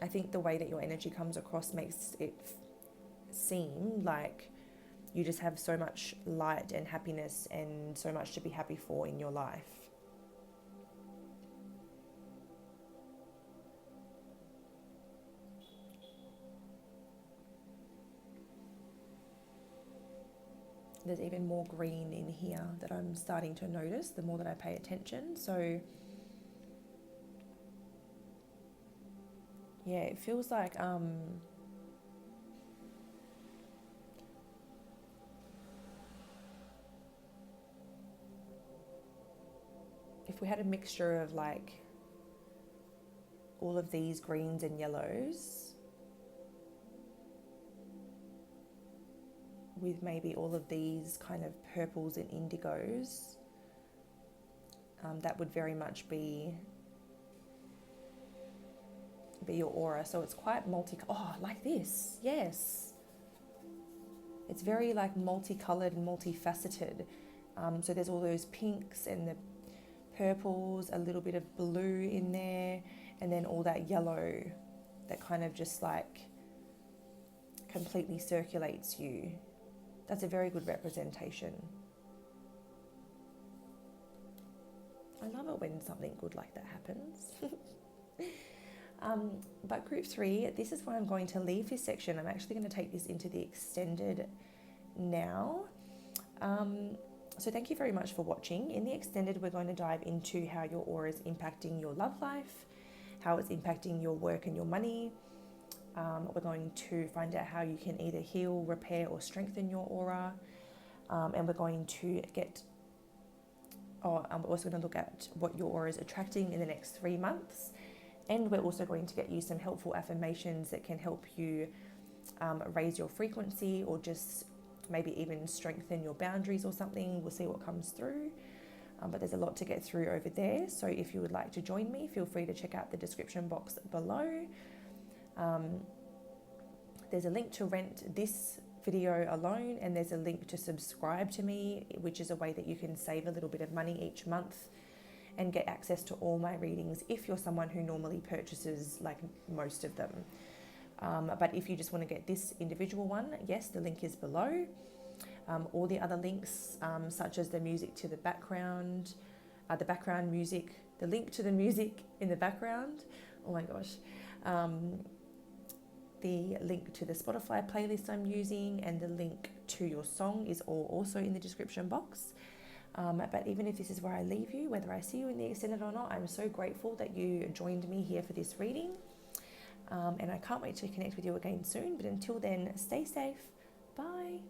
I think the way that your energy comes across makes it seem like you just have so much light and happiness and so much to be happy for in your life. There's even more green in here that I'm starting to notice the more that I pay attention. So yeah, it feels like if we had a mixture of like all of these greens and yellows with maybe all of these kind of purples and indigos, that would very much be your aura. So it's quite like this, yes. It's very like multicolored and multifaceted. So there's all those pinks and the purples, a little bit of blue in there, and then all that yellow that kind of just like completely circulates you. That's a very good representation. I love it when something good like that happens. But group 3, this is where I'm going to leave this section. I'm actually going to take this into the extended now. So thank you very much for watching. In the extended, we're going to dive into how your aura is impacting your love life, how it's impacting your work and your money. We're going to find out how you can either heal, repair, or strengthen your aura. And we're going to we're also going to look at what your aura is attracting in the next 3 months. And we're also going to get you some helpful affirmations that can help you raise your frequency, or just maybe even strengthen your boundaries or something. We'll see what comes through. But there's a lot to get through over there. So if you would like to join me, feel free to check out the description box below. There's a link to rent this video alone, and there's a link to subscribe to me, which is a way that you can save a little bit of money each month and get access to all my readings if you're someone who normally purchases like most of them. But if you just want to get this individual one, yes, the link is below. All the other links, such as the music to the background, the background music, the link to the music in the background, oh my gosh, the link to the Spotify playlist I'm using, and the link to your song is all also in the description box. But even if this is where I leave you, whether I see you in the extended or not, I'm so grateful that you joined me here for this reading. And I can't wait to connect with you again soon. But until then, stay safe. Bye.